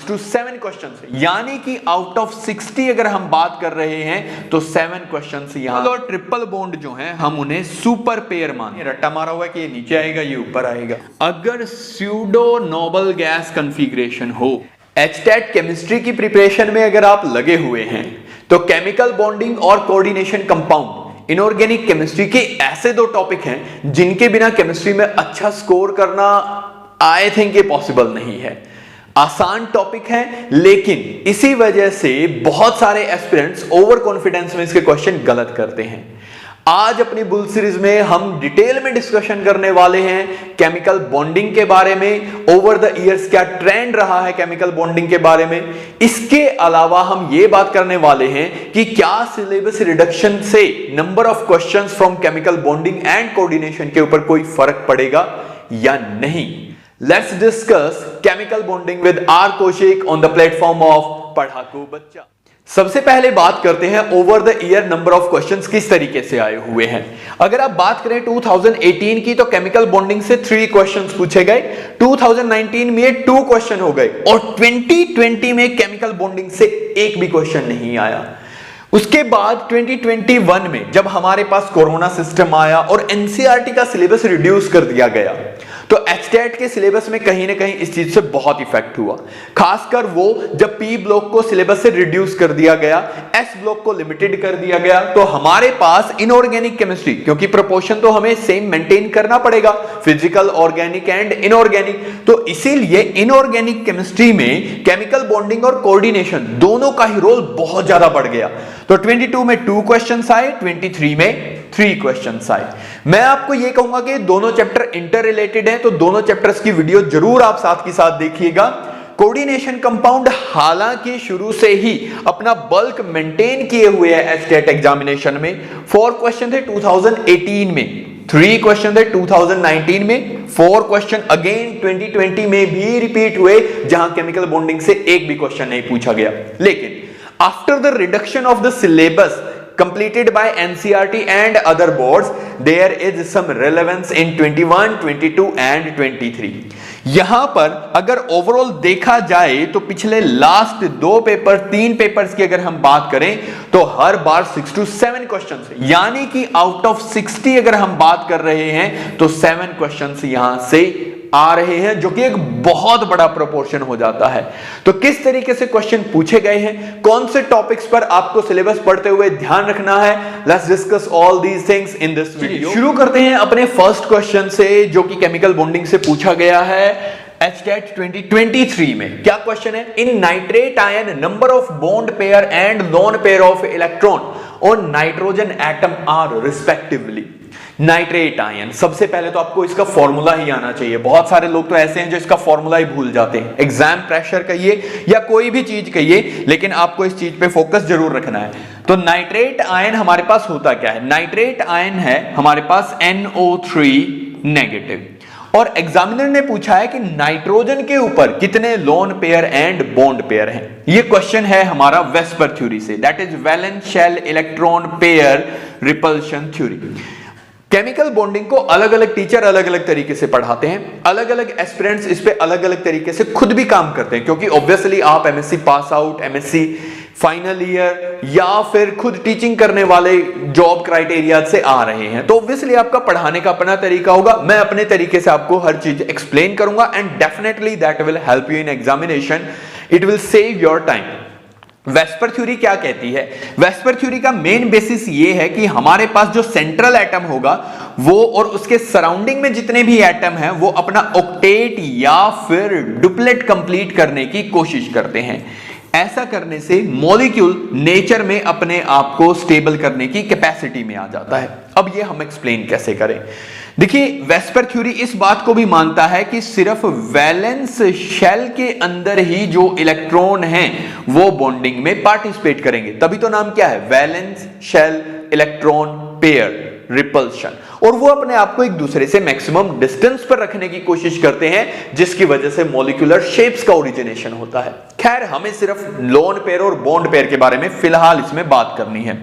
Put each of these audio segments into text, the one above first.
To 7 questions, यानी कि out of 60 अगर हम बात कर रहे हैं तो 7 क्वेश्चंस यहां। और ट्रिपल बॉन्ड जो है हम उन्हें सुपर पेयर माने। रट्टा मारा हुआ है कि ये नीचे आएगा ये ऊपर आएगा। अगर स्यूडो नोबल गैस कॉन्फ़िगरेशन हो, एचटेट केमिस्ट्री की प्रिपरेशन में अगर आप लगे हुए हैं तो केमिकल बॉन्डिंग और कोऑर्डिनेशन कंपाउंड, इनऑर्गेनिक केमिस्ट्री के ऐसे दो टॉपिक हैं जिनके बिना केमिस्ट्री में अच्छा स्कोर करना आई थिंक ये पॉसिबल नहीं है। आसान टॉपिक है, लेकिन इसी वजह से बहुत सारे एस्पिरेंट्स ओवर कॉन्फिडेंस में इसके क्वेश्चन गलत करते हैं। आज अपनी बुल सीरीज में हम डिटेल में डिस्कशन करने वाले हैं केमिकल बॉन्डिंग के बारे में, ओवर द इयर्स क्या ट्रेंड रहा है केमिकल बॉन्डिंग के बारे में। इसके अलावा हम ये बात करने वाले हैं कि क्या सिलेबस रिडक्शन से number of questions from chemical bonding and coordination के ऊपर कोई फर्क पड़ेगा या नहीं। Let's discuss chemical bonding with R Kaushik on the platform of Padhaku Bachcha. सबसे पहले बात करते हैं over the year number of questions किस तरीके से आए हुए हैं। अगर आप बात करें 2018 की तो केमिकल बॉन्डिंग से 3 क्वेश्चंस पूछे गए, 2019 में 2 क्वेश्चन हो गए और 2020 में केमिकल बॉन्डिंग से एक भी क्वेश्चन नहीं आया। उसके बाद 2021 में जब हमारे पास कोरोना सिस्टम आया और एनसीईआरटी का सिलेबस रिड्यूस कर दिया गया तो एचटेट के सिलेबस में कहीं ना कहीं इस चीज से बहुत इफेक्ट हुआ। खासकर वो जब पी ब्लॉक को सिलेबस से रिड्यूस कर दिया गया, एस ब्लॉक को लिमिटेड कर दिया गया, तो हमारे पास इनऑर्गेनिक केमिस्ट्री, क्योंकि प्रोपोर्शन तो हमें सेम मेंटेन करना पड़ेगा, फिजिकल, ऑर्गेनिक एंड इनऑर्गेनिक, तो इसीलिए इनऑर्गेनिक केमिस्ट्री में केमिकल बॉन्डिंग और कोऑर्डिनेशन दोनों का ही रोल बहुत ज्यादा बढ़ गया। तो 22 में 2 क्वेश्चंस आए, 23 में 3 क्वेश्चंस आए। मैं आपको यह कहूंगा कि दोनों चैप्टर इंटर रिलेटेड हैं, तो दोनों चैप्टर्स की वीडियो जरूर आप साथ के साथ देखिएगा। कोऑर्डिनेशन कंपाउंड हालांकि शुरू से ही अपना बल्क मेंटेन किए हुए है एचटेट एग्जामिनेशन में। 4 क्वेश्चन थे 2018 में, 3 क्वेश्चन थे 2019 में, 4 क्वेश्चन अगेन 2020 में भी रिपीट हुए जहां केमिकल बॉन्डिंग से एक भी क्वेश्चन नहीं पूछा गया। लेकिन after the reduction of the syllabus completed by NCERT and other boards, there is some relevance in 21, 22 and 23। यहां पर अगर ओवरऑल देखा जाए तो पिछले लास्ट 2 पेपर 3 पेपर्स की अगर हम बात करें तो हर बार 6 to 7 क्वेश्चंस, यानी कि आउट ऑफ 60 अगर हम बात कर रहे हैं तो 7 क्वेश्चंस यहां से आ रहे हैं, जो कि एक बहुत बड़ा प्रोपोर्शन हो जाता है। तो किस तरीके से क्वेश्चन पूछे गए हैं, कौन से टॉपिक्स पर आपको सिलेबस पढ़ते हुए ध्यान रखना है, let's discuss all these things in this video. शुरू करते हैं अपने फर्स्ट क्वेश्चन से जो कि केमिकल बॉन्डिंग से पूछा गया है एचटेट 2023 में। क्या क्वेश्चन है? In nitrate ion number of bond pair and lone pair of electron और nitrogen atom are respectively. Nitrate ion, सबसे पहले तो आपको इसका फॉर्मूला ही आना चाहिए। बहुत सारे लोग तो ऐसे हैं जो इसका फॉर्मूला ही भूल जाते हैं। एग्जाम प्रेशर कहिए या कोई भी चीज कहिए, लेकिन आपको इस चीज पे फोकस जरूर रखना है। तो नाइट्रेट आयन हमारे पास होता क्या है? नाइट्रेट आयन है हमारे पास NO3 नेगेटिव, और एग्जामिनर ने पूछा है कि नाइट्रोजन के ऊपर कितने lone pair and bond pair हैं। ये क्वेश्चन है हमारा वेस्पर थ्योरी से, that is valence shell electron pair repulsion theory. Chemical bonding को अलग अलग टीचर अलग अलग तरीके से पढ़ाते हैं, अलग अलग एस्पिरेंट्स इस पे अलग अलग तरीके से खुद भी काम करते हैं, क्योंकि ऑब्वियसली आप MSc pass out, MSc final year या फिर खुद टीचिंग करने वाले जॉब क्राइटेरिया से आ रहे हैं, तो ऑब्वियसली आपका पढ़ाने का अपना तरीका होगा। मैं अपने तरीके से आपको हर चीज एक्सप्लेन करूंगा and definitely that will help you in examination, it will save your time. VSEPR theory क्या कहती है? वेस्पर थ्योरी का मेन बेसिस ये है कि हमारे पास जो सेंट्रल एटम होगा वो और उसके सराउंडिंग में जितने भी एटम हैं वो अपना ऑक्टेट या फिर डुप्लेट कंप्लीट करने की कोशिश करते हैं। ऐसा करने से मॉलिक्यूल नेचर में अपने आप को स्टेबल करने की कैपेसिटी में आ जाता है। अब ये हम एक्सप्लेन कैसे करें? देखिए, वेस्पर थ्योरी इस बात को भी मानता है कि सिर्फ वैलेंस शेल के अंदर ही जो इलेक्ट्रॉन हैं वो बॉन्डिंग में पार्टिसिपेट करेंगे, तभी तो नाम क्या है? Valence shell electron pair repulsion. और वो अपने आप को एक दूसरे से मैक्सिमम डिस्टेंस पर रखने की कोशिश करते हैं, जिसकी वजह से मॉलिक्यूलर शेप्स का ओरिजिनेशन होता है। खैर, हमें सिर्फ लोन पेयर और बॉन्ड पेयर के बारे में फिलहाल इसमें बात करनी है।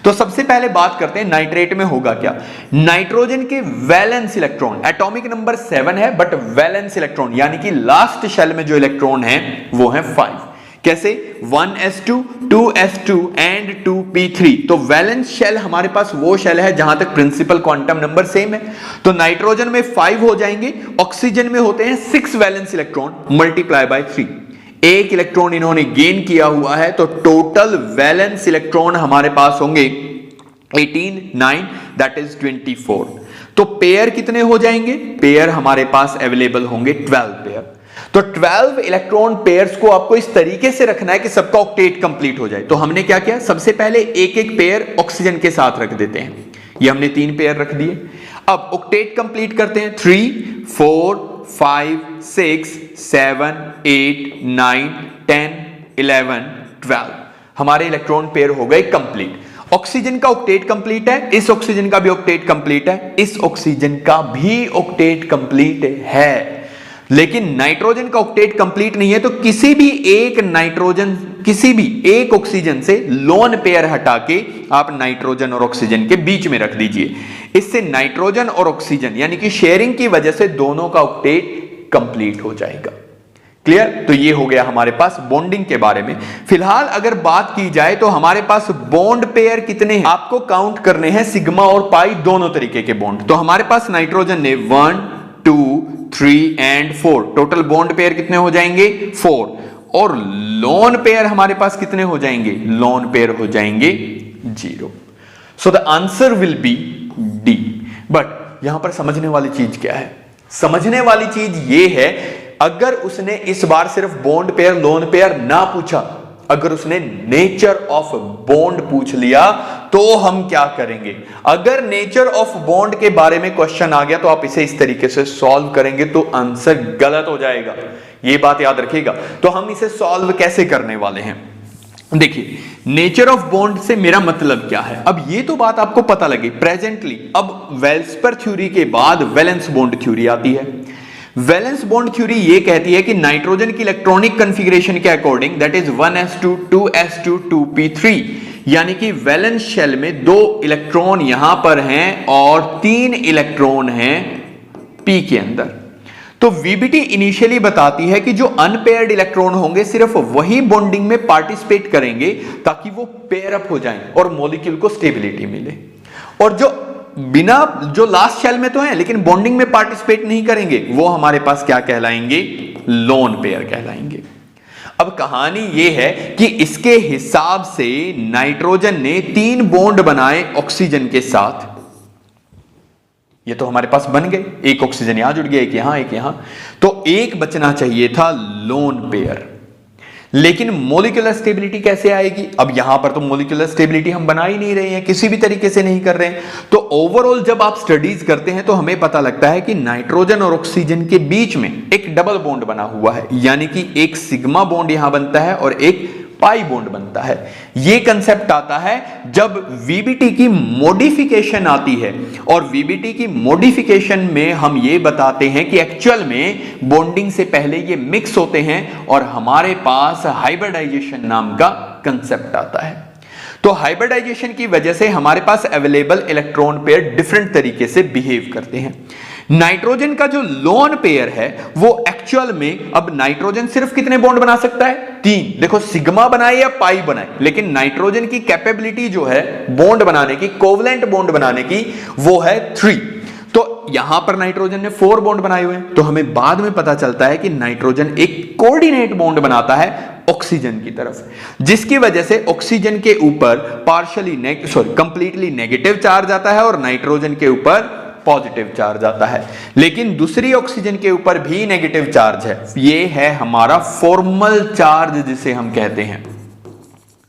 तो सबसे पहले बात करते हैं नाइट्रेट में होगा क्या। नाइट्रोजन के वैलेंस इलेक्ट्रॉन, एटॉमिक नंबर 7 है बट वैलेंस इलेक्ट्रॉन यानी कि लास्ट शेल में जो इलेक्ट्रॉन है वो है 5। कैसे? 1s2 2s2 and 2p3। तो वैलेंस शेल हमारे पास वो शेल है जहां तक प्रिंसिपल क्वांटम नंबर सेम है। तो नाइट्रोजन में 5 हो जाएंगे, ऑक्सीजन में होते हैं 6 वैलेंस इलेक्ट्रॉन मल्टीप्लाई बाय 3। एक इलेक्ट्रॉन इन्होंने गेन किया हुआ है, तो टोटल वैलेंस इलेक्ट्रॉन हमारे पास होंगे 18 9 दैट इज 24। तो पेयर कितने हो जाएंगे? पेयर हमारे पास अवेलेबल होंगे 12 पेयर। तो 12 इलेक्ट्रॉन पेयर्स को आपको इस तरीके से रखना है कि सबका ऑक्टेट कंप्लीट हो जाए। तो हमने क्या किया, सबसे पहले एक एक पेयर ऑक्सीजन के साथ रख देते हैं। ये हमने 3 पेयर रख दिए। अब ऑक्टेट कंप्लीट करते हैं। 3 4 5 6 7 8 9 10 11 12 हमारे इलेक्ट्रॉन पेयर हो गए कंप्लीट। ऑक्सीजन का ऑक्टेट कंप्लीट है, इस ऑक्सीजन का भी ऑक्टेट कंप्लीट है, इस ऑक्सीजन का भी ऑक्टेट कंप्लीट है। लेकिन नाइट्रोजन का ऑक्टेट कंप्लीट नहीं है, तो किसी भी एक नाइट्रोजन, किसी भी एक ऑक्सीजन से लोन पेयर हटा के आप नाइट्रोजन और ऑक्सीजन के बीच में रख दीजिए। इससे नाइट्रोजन और ऑक्सीजन यानी कि शेयरिंग की वजह से दोनों का ऑक्टेट कंप्लीट हो जाएगा। क्लियर? तो ये हो गया हमारे पास बॉन्डिंग के बारे में। फिलहाल अगर बात की जाए तो हमारे पास बॉन्ड पेयर कितने हैं आपको काउंट करने हैं, सिग्मा और पाई दोनों तरीके के बॉन्ड। तो हमारे पास नाइट्रोजन ने 1 2 3 एंड 4, टोटल बॉन्ड पेयर कितने हो जाएंगे? 4। और लोन पेयर हमारे पास कितने हो जाएंगे? लोन पेयर हो जाएंगे 0। So the answer will be D. But यहां पर समझने वाली चीज क्या है? समझने वाली चीज ये है, अगर उसने इस बार सिर्फ बॉन्ड पेयर लोन पेयर ना पूछा, अगर उसने नेचर ऑफ बॉन्ड पूछ लिया तो हम क्या करेंगे? अगर नेचर ऑफ बॉन्ड के बारे में क्वेश्चन आ गया तो आप इसे इस तरीके से सॉल्व करेंगे तो आंसर गलत हो जाएगा, ये बात याद रखिएगा। तो हम इसे सॉल्व कैसे करने वाले हैं? देखिए, नेचर ऑफ बॉन्ड से मेरा मतलब क्या है, अब ये तो बात आपको पता लगी प्रेजेंटली। अब वेल्सपर थ्योरी के बाद वैलेंस बॉन्ड थ्योरी आती है। वैलेंस बॉन्ड थ्योरी ये कहती है कि नाइट्रोजन की इलेक्ट्रॉनिक कॉन्फ़िगरेशन के according that is 1s2 2s2 2p3 यानी कि वैलेंस शेल में 2 इलेक्ट्रॉन यहां पर हैं और 3 इलेक्ट्रॉन हैं p के अंदर। तो वीबीटी इनिशियली बताती है कि जो अनपेयर्ड इलेक्ट्रॉन होंगे सिर्फ वही बॉन्डिंग में पार्टिसिपेट करेंगे ताकि वो पेयर अप हो जाएं और मॉलिक्यूल को स्टेबिलिटी मिले। और जो बिना, जो लास्ट शेल में तो है लेकिन बॉन्डिंग में पार्टिसिपेट नहीं करेंगे, वो हमारे पास क्या कहलाएंगे? लोन पेयर कहलाएंगे। अब कहानी ये है कि इसके हिसाब से नाइट्रोजन ने 3 बॉन्ड बनाए ऑक्सीजन के साथ। ये तो हमारे पास बन गए, एक ऑक्सीजन यहां जुड़ गया, एक यहां एक यहां, तो एक बचना चाहिए था लोन पेयर। लेकिन मॉलिक्यूलर स्टेबिलिटी कैसे आएगी? अब यहां पर तो मॉलिक्यूलर स्टेबिलिटी हम बना ही नहीं रहे हैं, किसी भी तरीके से नहीं कर रहे हैं। तो ओवरऑल जब आप स्टडीज करते हैं तो हमें पता लगता है कि नाइट्रोजन और ऑक्सीजन के बीच में एक डबल बॉन्ड बना हुआ है, यानी कि एक सिग्मा बॉन्ड यहां बनता है और एक पाई बॉन्ड बनता है। यह कंसेप्ट आता है जब वीबीटी की मॉडिफिकेशन आती है, और वीबीटी की मॉडिफिकेशन में हम ये बताते हैं कि एक्चुअल में बॉन्डिंग से पहले ये मिक्स होते हैं और हमारे पास हाइब्रिडाइजेशन नाम का कंसेप्ट आता है। तो हाइब्रिडाइजेशन की वजह से हमारे पास अवेलेबल इलेक्ट्रॉन पेयर डिफरेंट तरीके से बिहेव करते हैं। नाइट्रोजन का जो लोन पेयर है वो एक्चुअल में, अब नाइट्रोजन सिर्फ कितने बॉन्ड बना सकता है? 3। देखो, सिग्मा बनाए या पाई बनाए, लेकिन नाइट्रोजन की कैपेबिलिटी जो है बॉन्ड बनाने की, कोवलेंट बॉन्ड बनाने की, वो है 3। तो यहां पर नाइट्रोजन ने 4 बॉन्ड बनाए हुए हैं। तो हमें बाद में पता चलता है कि नाइट्रोजन एक कोऑर्डिनेट बॉन्ड बनाता है ऑक्सीजन की तरफ, जिसकी वजह से ऑक्सीजन के ऊपर कंप्लीटली नेगेटिव चार्ज आता है और नाइट्रोजन के ऊपर पॉजिटिव चार्ज आता है। लेकिन दूसरी ऑक्सीजन के ऊपर भी नेगेटिव चार्ज है, ये है हमारा फॉर्मल चार्ज जिसे हम कहते हैं।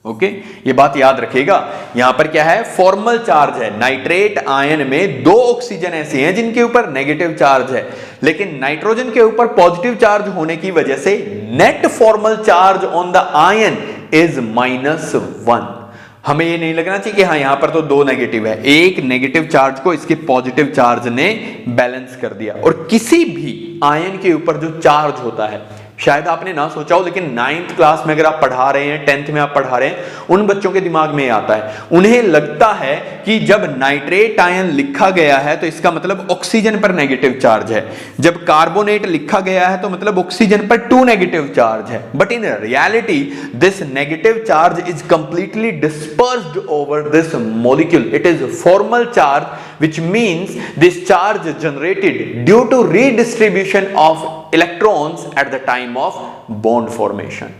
ओके, ये बात याद रखिएगा। यहां पर क्या है? फॉर्मल चार्ज है। नाइट्रेट आयन में 2 ऑक्सीजन ऐसे हैं जिनके ऊपर नेगेटिव चार्ज है, लेकिन नाइट्रोजन के ऊपर पॉजिटिव चार्ज होने की वजह से net formal charge on the ion is -1। हमें ये नहीं लगना चाहिए कि हाँ यहां पर तो 2 नेगेटिव है, एक नेगेटिव चार्ज को इसके पॉजिटिव चार्ज ने बैलेंस कर दिया। और किसी भी आयन के ऊपर जो चार्ज होता है, शायद आपने ना सोचा हो, लेकिन 9th क्लास में अगर आप पढ़ा रहे हैं, 10th में आप पढ़ा रहे हैं, उन बच्चों के दिमाग में आता है, उन्हें लगता है कि जब नाइट्रेट आयन लिखा गया है तो इसका मतलब ऑक्सीजन पर नेगेटिव चार्ज है, जब कार्बोनेट लिखा गया है तो मतलब ऑक्सीजन पर 2 नेगेटिव चार्ज है। But in reality this negative charge is completely dispersed over this molecule. It is formal charge, which means this charge generated due to redistribution of electrons at the time of bond formation।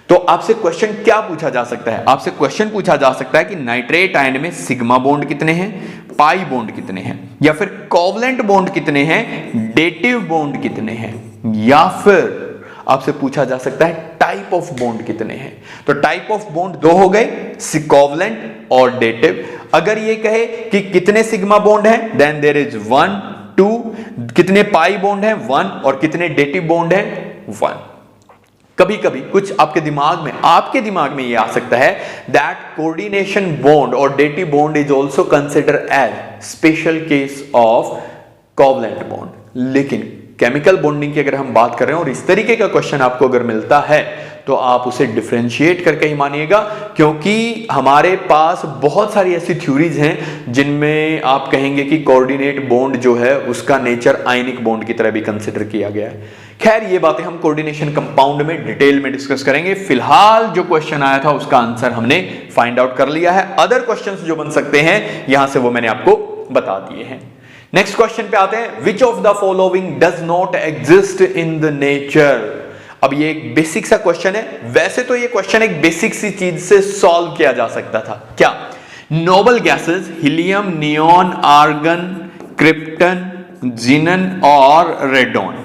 तो आपसे question क्या पूछा जा सकता है? आपसे question पूछा जा सकता है कि नाइट्रेट आयन में सिग्मा बॉन्ड कितने हैं, पाई बॉन्ड कितने हैं, या फिर कोवलेंट बॉन्ड कितने हैं, डेटिव बॉन्ड कितने हैं, या फिर आपसे पूछा जा सकता है टाइप ऑफ बॉन्ड कितने हैं। तो टाइप ऑफ बॉन्ड 2 हो गए, कोवलेंट और डेटिव। अगर ये कहे कि कितने सिग्मा बॉन्ड हैं, देन देयर इज 1 2, कितने पाई बॉन्ड हैं 1, और कितने डेटिव बॉन्ड हैं 1। कभी कभी कुछ आपके दिमाग में ये आ सकता है दैट कोऑर्डिनेशन बॉन्ड और dative bond is also consider as special case of covalent bond. लेकिन केमिकल बॉन्डिंग की अगर हम बात कर रहे हैं और इस तरीके का क्वेश्चन आपको अगर मिलता है तो आप उसे डिफरेंशिएट करके ही मानिएगा, क्योंकि हमारे पास बहुत सारी ऐसी थ्योरीज हैं जिनमें आप कहेंगे कि कोऑर्डिनेट बॉन्ड जो है उसका नेचर आयनिक बॉन्ड की तरह भी कंसिडर किया गया है। खैर, ये बातें हम कोऑर्डिनेशन कंपाउंड में डिटेल में डिस्कस करेंगे। फिलहाल जो क्वेश्चन आया था उसका आंसर हमने फाइंड आउट कर लिया है। अदर क्वेश्चंस जो बन सकते हैं यहां से वो मैंने आपको बता दिए हैं। नेक्स्ट क्वेश्चन पे आते हैं, which of the following does not exist in the nature. अब ये एक बेसिक सा क्वेश्चन है। वैसे तो ये क्वेश्चन एक बेसिक सी चीज से सॉल्व किया जा सकता था। क्या? Noble gases helium, neon, argon, krypton, xenon और रेडॉन।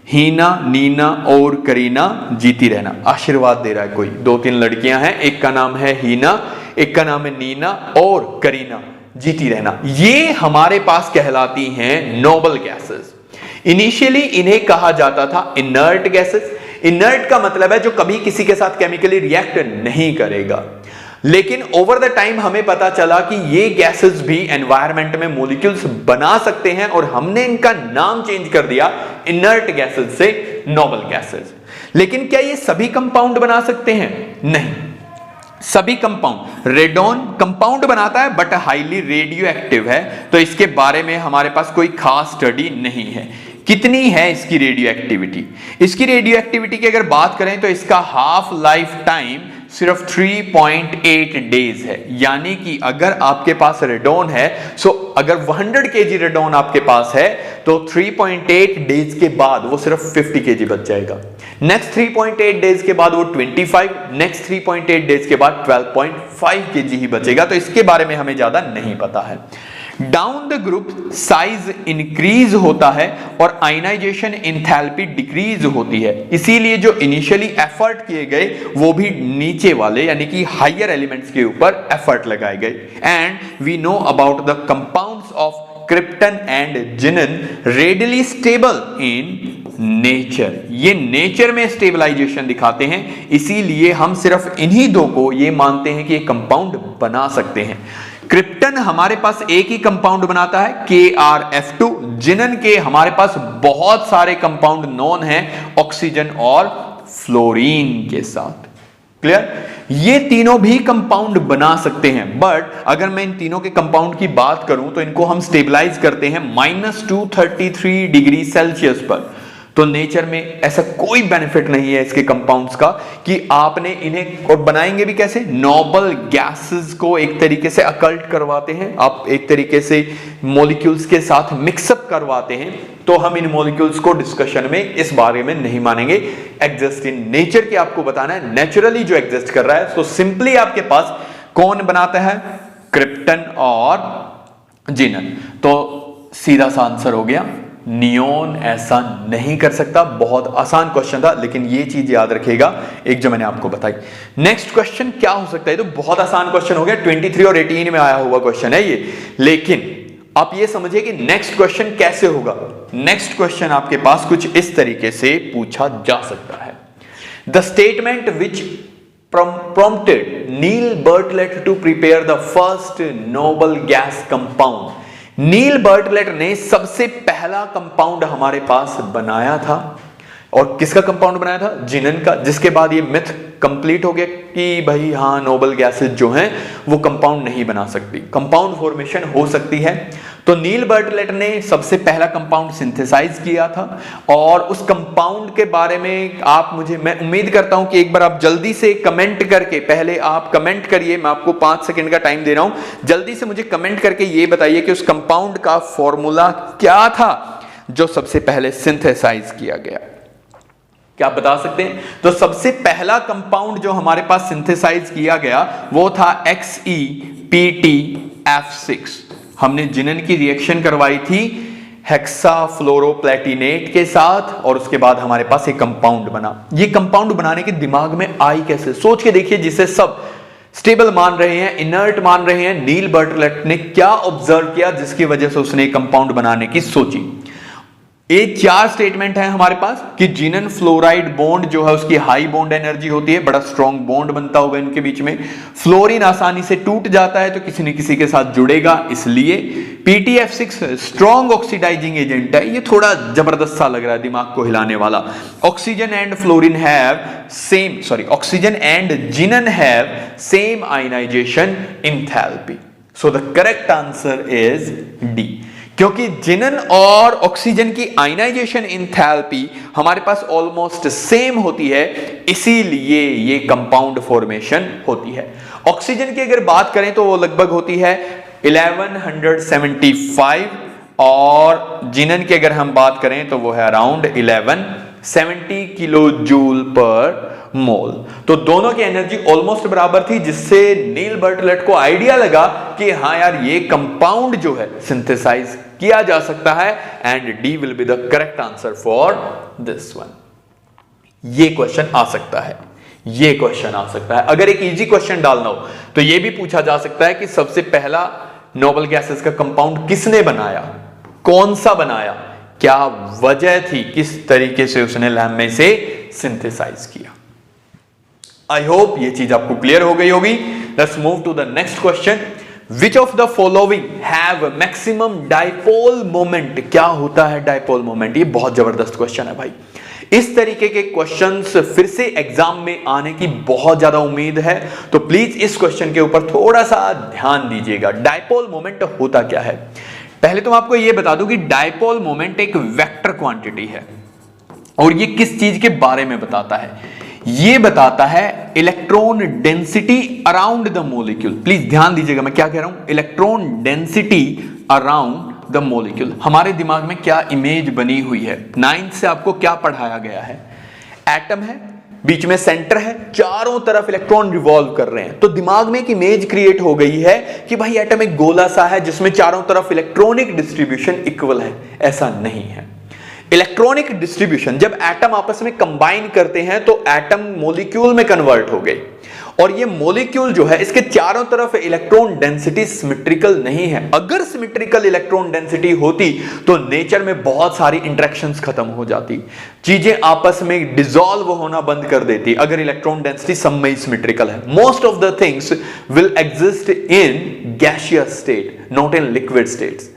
हीना, नीना और करीना जीती रहना। आशीर्वाद दे रहा है कोई, 2-3 लड़कियां हैं, एक का नाम है हीना, एक का नाम है नीना और करीना जीती रहना। ये हमारे पास कहलाती हैं नोबल गैसेस। इनिशियली इन्हें कहा जाता था इनर्ट गैसेस। इनर्ट का मतलब है जो कभी किसी के साथ केमिकली रिएक्ट नहीं करेगा। लेकिन ओवर द टाइम हमें पता चला कि ये गैसेस भी एनवायरनमेंट में मॉलिक्यूल्स बना सकते हैं और हमने इनका नाम चेंज कर दिया इनर्ट गैसेस से नोबल गैसेस। लेकिन क्या ये सभी कंपाउंड बना सकते हैं? नहीं। सभी कंपाउंड, रेडॉन कंपाउंड बनाता है बट हाईली रेडियो एक्टिव है, तो इसके बारे में हमारे पास कोई खास स्टडी नहीं है। कितनी है इसकी रेडियो एक्टिविटी? इसकी रेडियो एक्टिविटी की अगर बात करें तो इसका हाफ लाइफ टाइम सिर्फ 3.8 डेज है। यानी कि अगर आपके पास रेडॉन है, सो अगर 100 kg रेडॉन आपके पास है तो 3.8 डेज के बाद वो सिर्फ 50 kg बच जाएगा। नेक्स्ट 3.8 डेज के बाद वो 25, नेक्स्ट 3.8 डेज के बाद 12.5 kg ही बचेगा। तो इसके बारे में हमें ज्यादा नहीं पता है। Down the group size increase होता है और आयनाइजेशन एंथैल्पी डिक्रीज होती है। इसीलिए जो इनिशियली एफर्ट किए गए वो भी नीचे वाले यानी कि हायर एलिमेंट्स के ऊपर एफर्ट लगाए गए। And we know about the compounds of krypton and xenon readily stable in nature. ये नेचर में स्टेबलाइजेशन दिखाते हैं, इसीलिए हम सिर्फ इन्हीं दो को ये मानते हैं कि ये कंपाउंड बना सकते हैं। क्रिप्टन हमारे पास एक ही कंपाउंड बनाता है KrF2। जिनन के हमारे पास बहुत सारे कंपाउंड नोन हैं ऑक्सीजन और फ्लोरीन के साथ। क्लियर? ये तीनों भी कंपाउंड बना सकते हैं, बट अगर मैं इन तीनों के कंपाउंड की बात करूं तो इनको हम स्टेबलाइज करते हैं -233 डिग्री सेल्सियस पर। तो नेचर में ऐसा कोई बेनिफिट नहीं है इसके कंपाउंड्स का कि आपने इन्हें, और बनाएंगे भी कैसे? नोबल गैसेस को एक तरीके से अकल्ट करवाते हैं, आप एक तरीके से मॉलिक्यूल्स के साथ मिक्सअप करवाते हैं। तो हम इन मॉलिक्यूल्स को डिस्कशन में इस बारे में नहीं मानेंगे। एग्जिस्ट इन नेचर की आपको बताना है, नेचुरली जो एग्जिस्ट कर रहा है। तो सिंपली आपके पास कौन बनाता है? क्रिप्टन और जिनन। तो सीधा सा आंसर हो गया नियोन ऐसा नहीं कर सकता। बहुत आसान क्वेश्चन था, लेकिन ये चीज याद रखिएगा एक जो मैंने आपको बताई। नेक्स्ट क्वेश्चन क्या हो सकता है? तो बहुत आसान क्वेश्चन हो गया, 23 और 18 में आया हुआ क्वेश्चन है ये। लेकिन आप ये समझिए कि नेक्स्ट क्वेश्चन कैसे होगा। नेक्स्ट क्वेश्चन आपके पास कुछ इस तरीके से पूछा जा सकता है। The statement which prompted Neil Bartlett to prepare the first noble gas compound। Nil Bartlett ने सबसे पहला कंपाउंड हमारे पास बनाया था और किसका कंपाउंड बनाया था? जिनन का। जिसके बाद ये मिथ कंप्लीट हो गया कि भाई हाँ, नोबल गैसेस जो हैं वो कंपाउंड नहीं बना सकती, कंपाउंड फॉर्मेशन हो सकती है। तो नील बर्टलेट ने सबसे पहला कंपाउंड सिंथेसाइज किया था और उस कंपाउंड के बारे में मैं उम्मीद करता हूं कि एक बार आप जल्दी से कमेंट करके, पहले आप कमेंट करिए, मैं आपको 5 सेकंड का टाइम दे रहा हूं, जल्दी से मुझे कमेंट करके ये बताइए कि उस कंपाउंड का फॉर्मूला क्या था जो सबसे पहले सिंथेसाइज किया गया। क्या आप बता सकते हैं? तो सबसे पहला कंपाउंड जो हमारे पास सिंथेसाइज किया गया वो था XePtF6। हमने जिनन की रिएक्शन करवाई थी हेक्साफ्लोरोप्लेटिनेट के साथ और उसके बाद हमारे पास एक कंपाउंड बना। ये कंपाउंड बनाने के दिमाग में आई कैसे? सोच के देखिए, जिसे सब स्टेबल मान रहे हैं, इनर्ट मान रहे हैं, नील बर्टलेट ने क्या ऑब्जर्व किया जिसकी वजह से उसने कंपाउंड बनाने की सोची? ये 4 स्टेटमेंट है हमारे पास कि जिनन फ्लोराइड बॉन्ड जो है उसकी हाई बॉन्ड एनर्जी होती है, बड़ा स्ट्रॉन्ग बॉन्ड बनता होगा इनके बीच में। फ्लोरीन आसानी से टूट जाता है तो किसी न किसी के साथ जुड़ेगा, इसलिए PtF6 स्ट्रॉन्ग ऑक्सीडाइजिंग एजेंट है। ये थोड़ा जबरदस्त सा लग रहा है, दिमाग को हिलाने वाला। Oxygen and fluorine have oxygen and xenon have same ionization enthalpy. So the correct answer is D, क्योंकि जिनन और ऑक्सीजन की आयनाइजेशन एंथैल्पी हमारे पास ऑलमोस्ट सेम होती है, इसीलिए ये कंपाउंड फॉर्मेशन होती है। ऑक्सीजन की अगर बात करें तो वो लगभग होती है 1175 और जिनन की अगर हम बात करें तो वो है अराउंड 1170 किलो जूल पर मोल। तो दोनों की एनर्जी ऑलमोस्ट बराबर थी, जिससे नील बर्टलेट को आइडिया लगा कि हाँ यार, ये कंपाउंड जो है सिंथेसाइज किया जा सकता है and D will be the correct answer for this one. ये क्वेश्चन आ सकता है, ये क्वेश्चन आ सकता है। अगर एक इजी क्वेश्चन डालना हो तो ये भी पूछा जा सकता है कि सबसे पहला नोबल गैसेस का कंपाउंड किसने बनाया, कौन सा बनाया, क्या वजह थी, किस तरीके से उसने लैब में से सिंथेसाइज किया। आई होप ये चीज आपको क्लियर हो गई होगी। Let's move to the next question. Which of the following have maximum dipole moment? क्या होता है डाइपोल मोमेंट? ये बहुत जबरदस्त क्वेश्चन है भाई। इस तरीके के क्वेश्चंस फिर से एग्जाम में आने की बहुत ज्यादा उम्मीद है, तो प्लीज इस क्वेश्चन के ऊपर थोड़ा सा ध्यान दीजिएगा। डाइपोल मोमेंट होता क्या है? पहले तो मैं आपको यह बता दूं कि डाइपोल मोमेंट एक वेक्टर क्वांटिटी है और ये किस चीज के बारे में बताता है? ये बताता है electron density around the molecule. Please ध्यान दीजिएगा मैं क्या कह रहा हूं, electron density around the molecule. हमारे दिमाग में क्या इमेज बनी हुई है? 9th से आपको क्या पढ़ाया गया है? एटम है, बीच में सेंटर है, चारों तरफ इलेक्ट्रॉन रिवॉल्व कर रहे हैं। तो दिमाग में एक इमेज क्रिएट हो गई है कि भाई एटम एक गोला सा है जिसमें चारों तरफ इलेक्ट्रॉनिक डिस्ट्रीब्यूशन इक्वल है। ऐसा नहीं है। इलेक्ट्रॉनिक डिस्ट्रीब्यूशन, जब एटम आपस में कंबाइन करते हैं तो एटम मॉलिक्यूल में कन्वर्ट हो गए और ये मॉलिक्यूल जो है इसके चारों तरफ इलेक्ट्रॉन डेंसिटी सिमेट्रिकल नहीं है। अगर सिमेट्रिकल इलेक्ट्रॉन डेंसिटी होती तो नेचर में बहुत सारी इंटरेक्शंस खत्म हो जाती, चीजें आपस में डिसॉल्व होना बंद कर देती अगर इलेक्ट्रॉन डेंसिटी सब में सिमेट्रिकल है। Most of the things will exist in gaseous state, not in liquid states.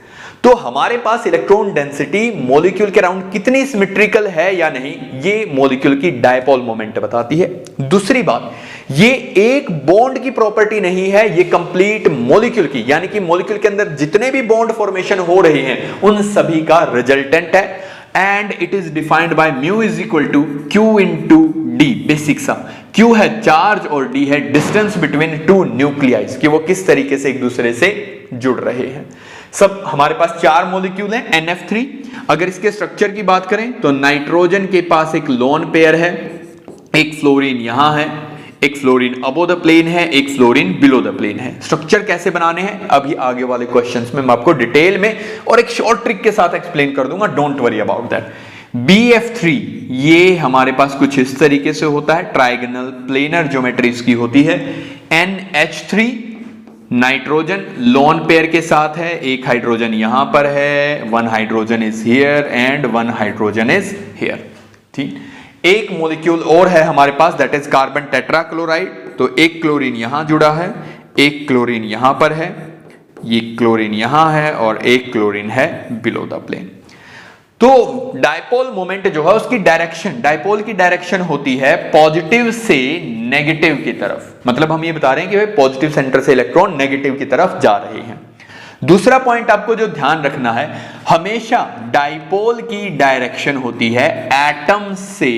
तो हमारे पास इलेक्ट्रॉन डेंसिटी मॉलिक्यूल के अराउंड कितनी सिमेट्रिकल है या नहीं, ये मॉलिक्यूल की डायपोल मोमेंट बताती है। दूसरी बात, ये एक बॉन्ड की प्रॉपर्टी नहीं है, ये कंप्लीट मॉलिक्यूल की, यानी कि मॉलिक्यूल के अंदर जितने भी बॉन्ड फॉर्मेशन हो रहे हैं उन सभी का रिजल्टेंट है। And it is defined by mu is equal to Q into D. Basic सा, क्यू है चार्ज और डी है डिस्टेंस बिटवीन टू न्यूक्लियाइज, कि वो किस तरीके से एक दूसरे से जुड़ रहे हैं। सब हमारे पास 4 मॉलिक्यूल हैं NF3। अगर इसके स्ट्रक्चर की बात करें तो नाइट्रोजन के पास एक लोन पेयर है, एक फ्लोरीन यहां है, एक फ्लोरीन अबो द प्लेन है, एक फ्लोरीन बिलो द प्लेन है। स्ट्रक्चर कैसे बनाने हैं अभी आगे वाले क्वेश्चंस में मैं आपको डिटेल में और एक शॉर्ट ट्रिक के साथ एक्सप्लेन कर दूंगा, don't worry about that. BF3 ये हमारे पास कुछ इस तरीके से होता है, ट्राइगोनल प्लेनर ज्योमेट्री इसकी होती है। NH3 नाइट्रोजन लोन पेयर के साथ है, एक हाइड्रोजन यहां पर है, 1 hydrogen is here and 1 hydrogen is here. ठीक, एक मॉलिक्यूल और है हमारे पास, दैट इज कार्बन टेट्राक्लोराइड। तो एक क्लोरीन यहां जुड़ा है, एक क्लोरीन यहां पर है, ये क्लोरीन यहां है और एक क्लोरीन है बिलो द प्लेन। तो डायपोल मोमेंट जो है उसकी डायरेक्शन, डायपोल की डायरेक्शन होती है पॉजिटिव से नेगेटिव की तरफ। मतलब हम ये बता रहे हैं कि भाई पॉजिटिव सेंटर से इलेक्ट्रॉन नेगेटिव की तरफ जा रहे हैं। दूसरा पॉइंट आपको जो ध्यान रखना है, हमेशा डायपोल की डायरेक्शन होती है एटम से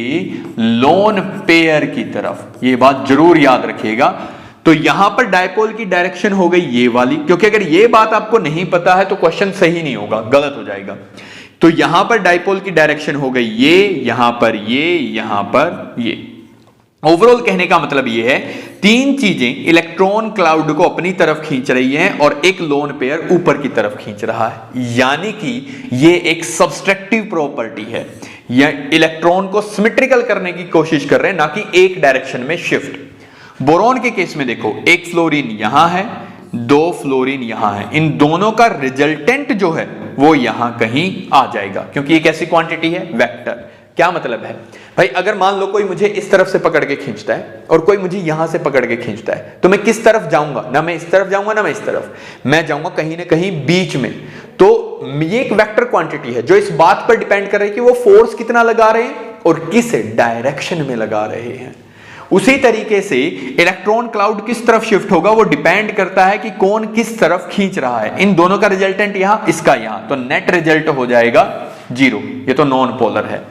लोन पेयर की तरफ। ये बात जरूर याद रखिएगा। तो यहां पर डायपोल की डायरेक्शन हो गई ये वाली, क्योंकि अगर ये बात आपको नहीं पता है तो क्वेश्चन सही नहीं होगा, गलत हो जाएगा। तो यहां पर डायपोल की डायरेक्शन हो गई ये, यहां पर ये, यहां पर ये। ओवरऑल कहने का मतलब यह है, तीन चीजें इलेक्ट्रॉन क्लाउड को अपनी तरफ खींच रही हैं और एक लोन पेयर ऊपर की तरफ खींच रहा है। यानी कि यह एक सब्सट्रैक्टिव प्रॉपर्टी है, या इलेक्ट्रॉन को सिमेट्रिकल करने की कोशिश कर रहे हैं, ना कि एक डायरेक्शन में शिफ्ट। बोरॉन के केस में देखो, एक फ्लोरीन यहां है, दो फ्लोरीन यहां है, इन दोनों का रिजल्टेंट जो है वो यहां कहीं आ जाएगा, क्योंकि एक ऐसी क्वांटिटी है वेक्टर। क्या मतलब है भाई, अगर मान लो कोई मुझे इस तरफ से पकड़ के खींचता है और कोई मुझे यहां से पकड़ के खींचता है, तो मैं किस तरफ जाऊंगा? ना मैं इस तरफ जाऊंगा ना मैं इस तरफ, मैं जाऊंगा कहीं ना कहीं बीच में। तो ये एक वेक्टर क्वांटिटी है जो इस बात पर डिपेंड कर रही है कि वो फोर्स कितना लगा रहे हैं और किस डायरेक्शन में लगा रहे हैं। उसी तरीके से इलेक्ट्रॉन क्लाउड किस तरफ शिफ्ट होगा वो डिपेंड करता है कि कौन किस तरफ खींच रहा है। इन दोनों का रिजल्टेंट यहां, इसका यहां, तो नेट रिजल्ट हो जाएगा 0। ये तो नॉन पोलर है।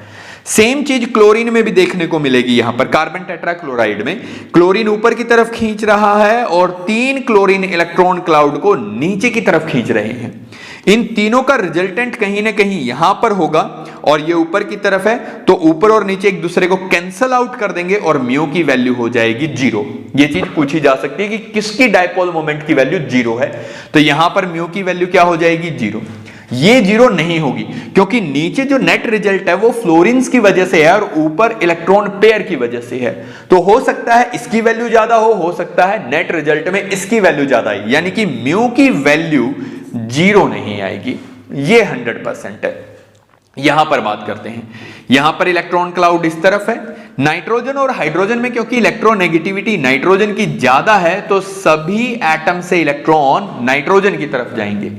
सेम चीज क्लोरीन में भी देखने को मिलेगी। यहां पर कार्बन टेट्राक्लोराइड में क्लोरीन ऊपर की तरफ खींच रहा है और 3 क्लोरीन इलेक्ट्रॉन क्लाउड को नीचे की तरफ खींच रहे हैं। इन तीनों का रिजल्टेंट कहीं ना कहीं यहां पर होगा और ये ऊपर की तरफ है, तो ऊपर और नीचे एक दूसरे को कैंसल आउट कर देंगे और म्यू की वैल्यू हो जाएगी 0। ये चीज पूछी जा सकती है कि किसकी डायपोल मोमेंट की वैल्यू 0 है, तो यहां पर म्यू की वैल्यू क्या हो जाएगी? 0। ये 0 नहीं होगी, क्योंकि नीचे जो नेट रिजल्ट है वो फ्लोरीन्स की वजह से है और ऊपर इलेक्ट्रॉन पेयर की वजह से है। तो हो सकता है इसकी वैल्यू ज्यादा हो सकता है नेट रिजल्ट में इसकी वैल्यू ज्यादा आई, यानी कि म्यू की वैल्यू 0 नहीं आएगी। ये 100% है। यहां पर बात करते हैं, यहां पर इलेक्ट्रॉन क्लाउड इस तरफ है। नाइट्रोजन और हाइड्रोजन में क्योंकि इलेक्ट्रोनेगेटिविटी नाइट्रोजन की ज्यादा है, तो सभी एटम से इलेक्ट्रॉन नाइट्रोजन की तरफ जाएंगे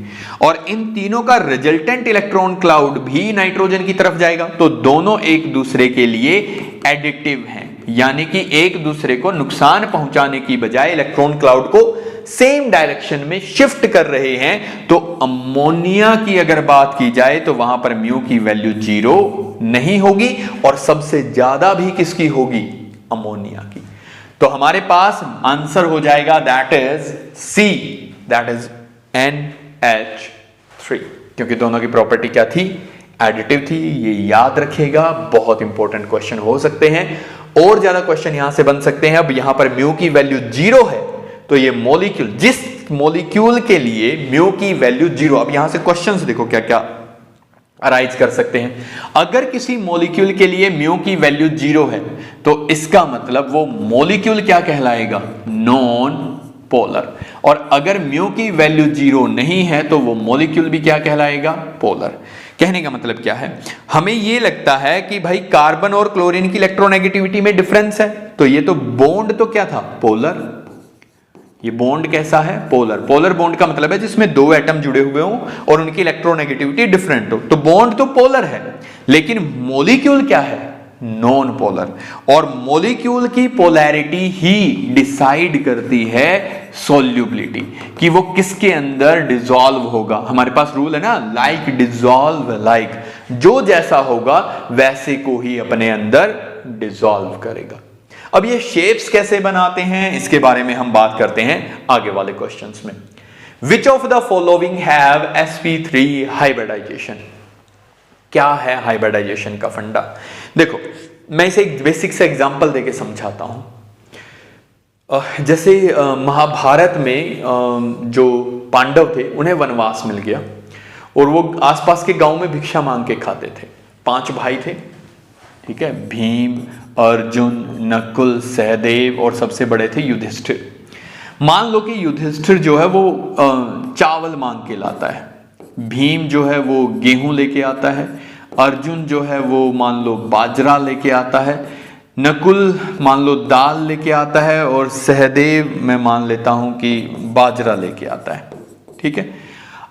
और इन तीनों का रिजल्टेंट इलेक्ट्रॉन क्लाउड भी नाइट्रोजन की तरफ जाएगा। तो दोनों एक दूसरे के लिए एडिटिव हैं, यानी कि एक दूसरे को नुकसान पहुंचाने की बजाय इलेक्ट्रॉन क्लाउड को सेम डायरेक्शन में शिफ्ट कर रहे हैं। तो अमोनिया की अगर बात की जाए तो वहां पर म्यू की वैल्यू 0 नहीं होगी और सबसे ज्यादा भी किसकी होगी? अमोनिया की। तो हमारे पास आंसर हो जाएगा that is C, that is NH3, क्योंकि दोनों की प्रॉपर्टी क्या थी? एडिटिव थी। ये याद रखिएगा, बहुत इंपॉर्टेंट क्वेश्चन हो सकते हैं और ज्यादा क्वेश्चन यहां से बन सकते हैं। अब यहां पर म्यू की वैल्यू 0 है, तो ये मॉलिक्यूल, जिस मॉलिक्यूल के लिए म्यू की वैल्यू 0, अब यहां से क्वेश्चंस देखो क्या क्या अराइज कर सकते हैं। अगर किसी मॉलिक्यूल के लिए म्यू की वैल्यू 0 है तो इसका मतलब वो मॉलिक्यूल क्या कहलाएगा? Non polar. और अगर म्यू की वैल्यू 0 नहीं है तो वो मॉलिक्यूल भी क्या कहलाएगा? पोलर। कहने का मतलब क्या है? हमें ये लगता है कि भाई कार्बन और क्लोरीन की इलेक्ट्रोनेगेटिविटी में डिफरेंस है, तो ये तो बॉन्ड तो क्या था? पोलर। ये बॉन्ड कैसा है? पोलर। पोलर बॉन्ड का मतलब है जिसमें 2 एटम जुड़े हुए हों और उनकी इलेक्ट्रोनेगेटिविटी डिफरेंट हो। तो बॉन्ड तो पोलर है, लेकिन मॉलिक्यूल क्या है? Non polar. और मॉलिक्यूल की पोलैरिटी ही डिसाइड करती है सॉल्युबिलिटी, कि वो किसके अंदर डिसॉल्व होगा। हमारे पास रूल है ना, लाइक डिसॉल्व लाइक, जो जैसा होगा वैसे को ही अपने अंदर डिसॉल्व करेगा। अब ये शेप्स कैसे बनाते हैं इसके बारे में हम बात करते हैं आगे वाले क्वेश्चंस में। Which of the following have sp3 hybridisation? क्या है हाइब्रिडाइजेशन का फंडा? देखो, मैं इसे एक बेसिक से एग्जांपल देके समझाता हूं। जैसे महाभारत में जो पांडव थे उन्हें वनवास मिल गया और वो आसपास के गांव में भिक्षा मांग के खाते थे। 5 भाई थे, ठीक है, भीम, अर्जुन, नकुल, सहदेव और सबसे बड़े थे युधिष्ठिर। मान लो कि युधिष्ठिर जो है वो चावल मांग के लाता है, भीम जो है वो गेहूं लेके आता है, अर्जुन जो है वो मान लो बाजरा लेके आता है, नकुल मान लो दाल लेके आता है और सहदेव मैं मान लेता हूं कि बाजरा लेके आता है। ठीक है,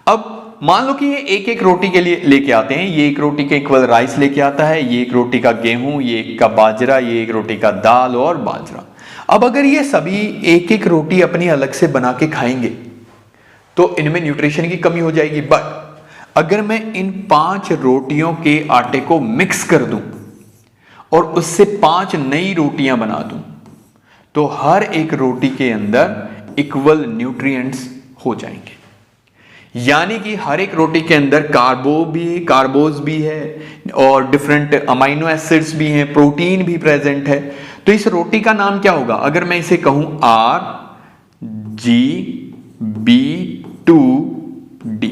अब मान लो कि ये एक एक रोटी के लिए लेके आते हैं, ये एक रोटी के इक्वल राइस लेके आता है, ये एक रोटी का गेहूं, ये एक का बाजरा, ये एक रोटी का दाल और बाजरा। अब अगर ये सभी एक एक रोटी अपनी अलग से बना के खाएंगे तो इनमें न्यूट्रिशन की कमी हो जाएगी। बट अगर मैं इन 5 रोटियों के आटे को मिक्स कर दूं और उससे 5 नई रोटियां बना दूं तो हर एक रोटी के अंदर इक्वल न्यूट्रिएंट्स हो जाएंगे। यानी कि हर एक रोटी के अंदर कार्बोज भी है और डिफरेंट अमाइनो एसिड्स भी हैं, प्रोटीन भी प्रेजेंट है। तो इस रोटी का नाम क्या होगा? अगर मैं इसे कहूं RGB2D,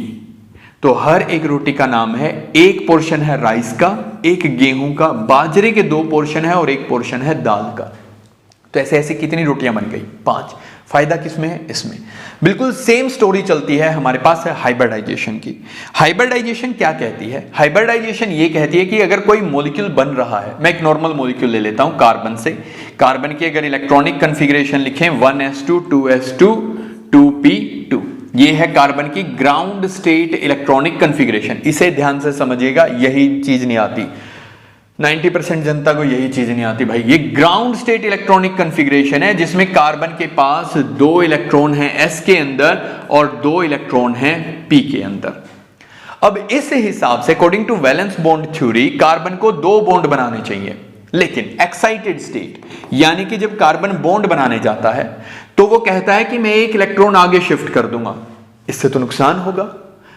तो हर एक रोटी का नाम है, एक पोर्शन है राइस का, एक गेहूं का, बाजरे के 2 पोर्शन है और एक पोर्शन है दाल का। तो ऐसे ऐसे कितनी रोटियां बन गई? 5। फायदा किसमें है? इसमें। बिल्कुल सेम स्टोरी चलती है हमारे पास है हाइब्रिडाइजेशन की। हाइब्रिडाइजेशन क्या कहती है? हाइब्रिडाइजेशन ये कहती है कि अगर कोई मॉलिक्यूल बन रहा है, मैं एक नॉर्मल मॉलिक्यूल ले लेता हूं कार्बन से। कार्बन की अगर इलेक्ट्रॉनिक कन्फिग्रेशन लिखें 1s2 2s2 2p2, ये है कार्बन की ग्राउंड स्टेट इलेक्ट्रॉनिक कन्फिग्रेशन। इसे ध्यान से समझिएगा, यही चीज नहीं आती 90% जनता को, यही चीज नहीं आती भाई। ये ग्राउंड स्टेट इलेक्ट्रॉनिक कन्फिग्रेशन है जिसमें कार्बन के पास 2 इलेक्ट्रॉन हैं s के अंदर और 2 इलेक्ट्रॉन हैं p के अंदर। अब इस हिसाब से according to valence bond theory carbon को 2 बॉन्ड बनाने चाहिए, लेकिन एक्साइटेड स्टेट यानी कि जब कार्बन बॉन्ड बनाने जाता है तो वो कहता है कि मैं 1 इलेक्ट्रॉन आगे शिफ्ट कर दूंगा। इससे तो नुकसान होगा।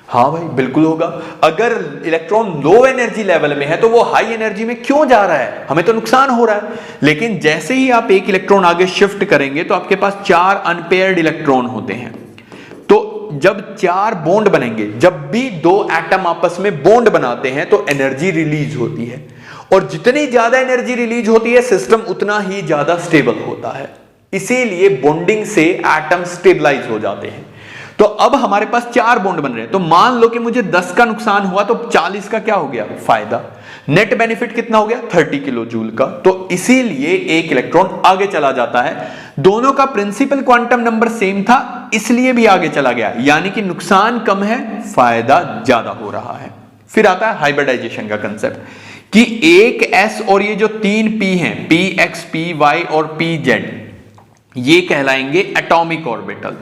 हाँ भाई बिल्कुल होगा। अगर इलेक्ट्रॉन लो एनर्जी लेवल में है तो वो हाई एनर्जी में क्यों जा रहा है? हमें तो नुकसान हो रहा है। लेकिन जैसे ही आप 1 इलेक्ट्रॉन आगे शिफ्ट करेंगे तो आपके पास 4 अनपेयर्ड इलेक्ट्रॉन होते हैं। तो जब 4 बॉन्ड बनेंगे, जब भी 2 एटम आपस में बॉन्ड बनाते हैं तो एनर्जी रिलीज होती है, और जितनी ज्यादा एनर्जी रिलीज होती है सिस्टम उतना ही ज्यादा स्टेबल होता है। इसीलिए बॉन्डिंग से एटम स्टेबलाइज हो जाते हैं। तो अब हमारे पास 4 बॉन्ड बन रहे हैं, तो मान लो कि मुझे 10 का नुकसान हुआ तो 40 का क्या हो गया? फायदा। नेट बेनिफिट कितना हो गया? 30 किलो जूल का। तो इसीलिए 1 इलेक्ट्रॉन आगे चला जाता है। दोनों का प्रिंसिपल क्वांटम नंबर सेम था, इसलिए भी आगे चला गया। यानी कि नुकसान कम है, फायदा ज्यादा हो रहा है। फिर आता है हाइब्रिडाइजेशन का कंसेप्ट कि एक s और ये जो 3 p हैं, px, py और pz, ये कहलाएंगे एटॉमिक ऑर्बिटल।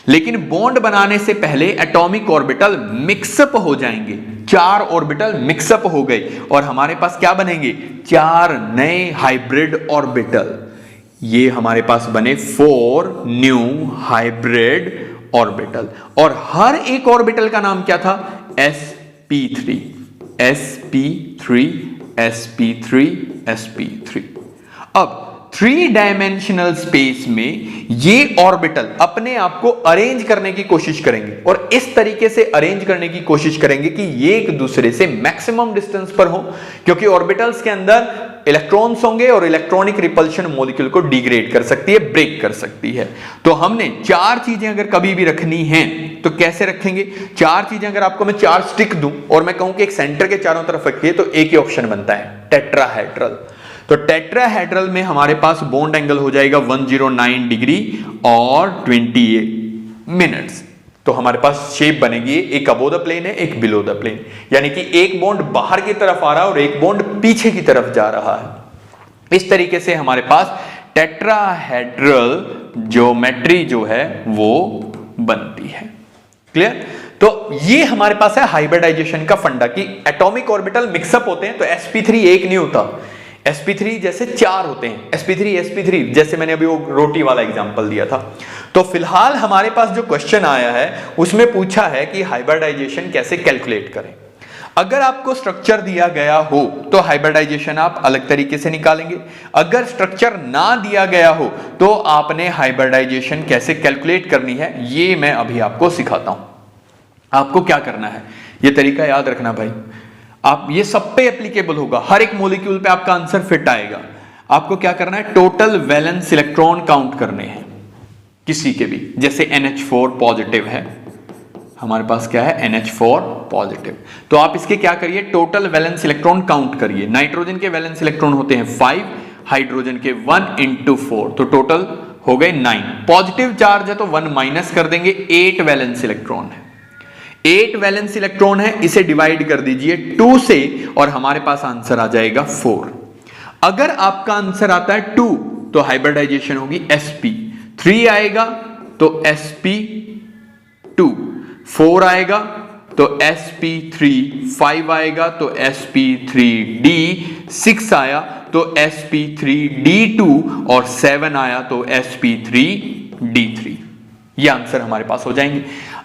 लेकिन बॉन्ड बनाने से पहले एटॉमिक ऑर्बिटल मिक्सअप हो जाएंगे। 4 ऑर्बिटल मिक्सअप हो गए और हमारे पास क्या बनेंगे? 4 नए हाइब्रिड ऑर्बिटल। ये हमारे पास बने 4 न्यू हाइब्रिड ऑर्बिटल, और हर एक ऑर्बिटल का नाम क्या था? sp3 sp3 sp3 sp3। अब 3 डायमेंशनल स्पेस में ये ऑर्बिटल अपने आप को अरेंज करने की कोशिश करेंगे, और इस तरीके से अरेंज करने की कोशिश करेंगे कि ये एक दूसरे से मैक्सिमम डिस्टेंस पर हो, क्योंकि ऑर्बिटल्स के अंदर इलेक्ट्रॉन्स होंगे और इलेक्ट्रॉनिक रिपल्शन मॉलिक्यूल को डिग्रेड कर सकती है, ब्रेक कर सकती है। तो हमने 4 चीजें अगर कभी भी रखनी हैं तो कैसे रखेंगे? 4 चीजें अगर आपको मैं 4 स्टिक दूं और मैं कहूं कि एक सेंटर के चारों तरफ रखिए, तो एक ही ऑप्शन बनता है, टेट्राहेड्रल। तो टेट्राहेड्रल में हमारे पास बॉन्ड एंगल हो जाएगा 109 डिग्री और 28 मिनट्स। तो हमारे पास शेप बनेगी, एक अबोव द प्लेन है, एक बिलो द प्लेन, यानी कि एक बॉन्ड बाहर की तरफ आ रहा है और एक बॉन्ड पीछे की तरफ जा रहा है। इस तरीके से हमारे पास टेट्राहेड्रल ज्योमेट्री जो है वो बनती है। क्लियर? तो ये हमारे पास है हाइब्रिडाइजेशन का फंडा कि एटॉमिक ऑर्बिटल मिक्सअप होते हैं। तो sp3 एक नहीं होता, sp3 जैसे 4 होते हैं, sp3 जैसे मैंने अभी वो रोटी वाला एग्जांपल दिया था। तो फिलहाल हमारे पास जो क्वेश्चन आया है उसमें पूछा है कि हाइब्रिडाइजेशन कैसे कैलकुलेट करें। अगर आपको स्ट्रक्चर दिया गया हो तो हाइब्रिडाइजेशन आप अलग तरीके से निकालेंगे, अगर स्ट्रक्चर ना दिया गया हो तो आपने हाइब्रिडाइजेशन कैसे कैलकुलेट करनी है ये मैं अभी आपको सिखाता हूं। आपको क्या करना है, ये तरीका याद रखना भाई, आप ये सब पे एप्लीकेबल होगा, हर एक मॉलिक्यूल पे आपका आंसर फिट आएगा। आपको क्या करना है, टोटल वैलेंस इलेक्ट्रॉन काउंट करने हैं किसी के भी। जैसे NH4 पॉजिटिव है, हमारे पास क्या है NH4 पॉजिटिव, तो आप इसके क्या करिए, टोटल वैलेंस इलेक्ट्रॉन काउंट करिए। नाइट्रोजन के वैलेंस इलेक्ट्रॉन होते हैं 5, हाइड्रोजन के 1 × 4, तो टोटल हो गए 9। पॉजिटिव चार्ज है तो 1 माइनस कर देंगे, 8 वैलेंस इलेक्ट्रॉन है। 8 वैलेंस इलेक्ट्रॉन है, इसे डिवाइड कर दीजिए 2 से और हमारे पास आंसर आ जाएगा 4। अगर आपका आंसर आता है 2 तो हाइब्रिडाइजेशन होगी sp, 3 आएगा तो sp2, 4 आएगा तो sp3, 5 आएगा तो sp3d, 6 आया तो sp3d2 और 7 आया तो sp3d3। ये आंसर हमारे पास हो जाएंगे।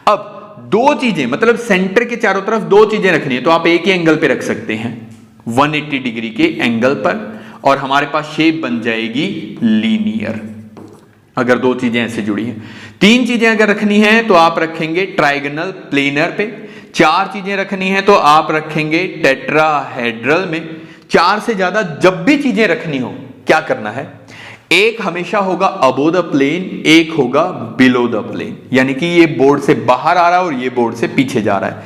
अब दो चीजें, मतलब सेंटर के चारों तरफ दो चीजें रखनी है तो आप एक ही एंगल पे रख सकते हैं 180 डिग्री के एंगल पर, और हमारे पास शेप बन जाएगी लीनियर। अगर दो चीजें ऐसे जुड़ी हैं, तीन चीजें अगर रखनी है तो आप रखेंगे ट्राइगोनल प्लेनर पे, चार चीजें रखनी है तो आप रखेंगे टेट्राहेड्रल में। चार से ज्यादा जब भी चीजें रखनी हो क्या करना है, एक हमेशा होगा अबो द प्लेन, एक होगा बिलो द प्लेन, यानी कि ये बोर्ड से बाहर आ रहा है और ये बोर्ड से पीछे जा रहा है।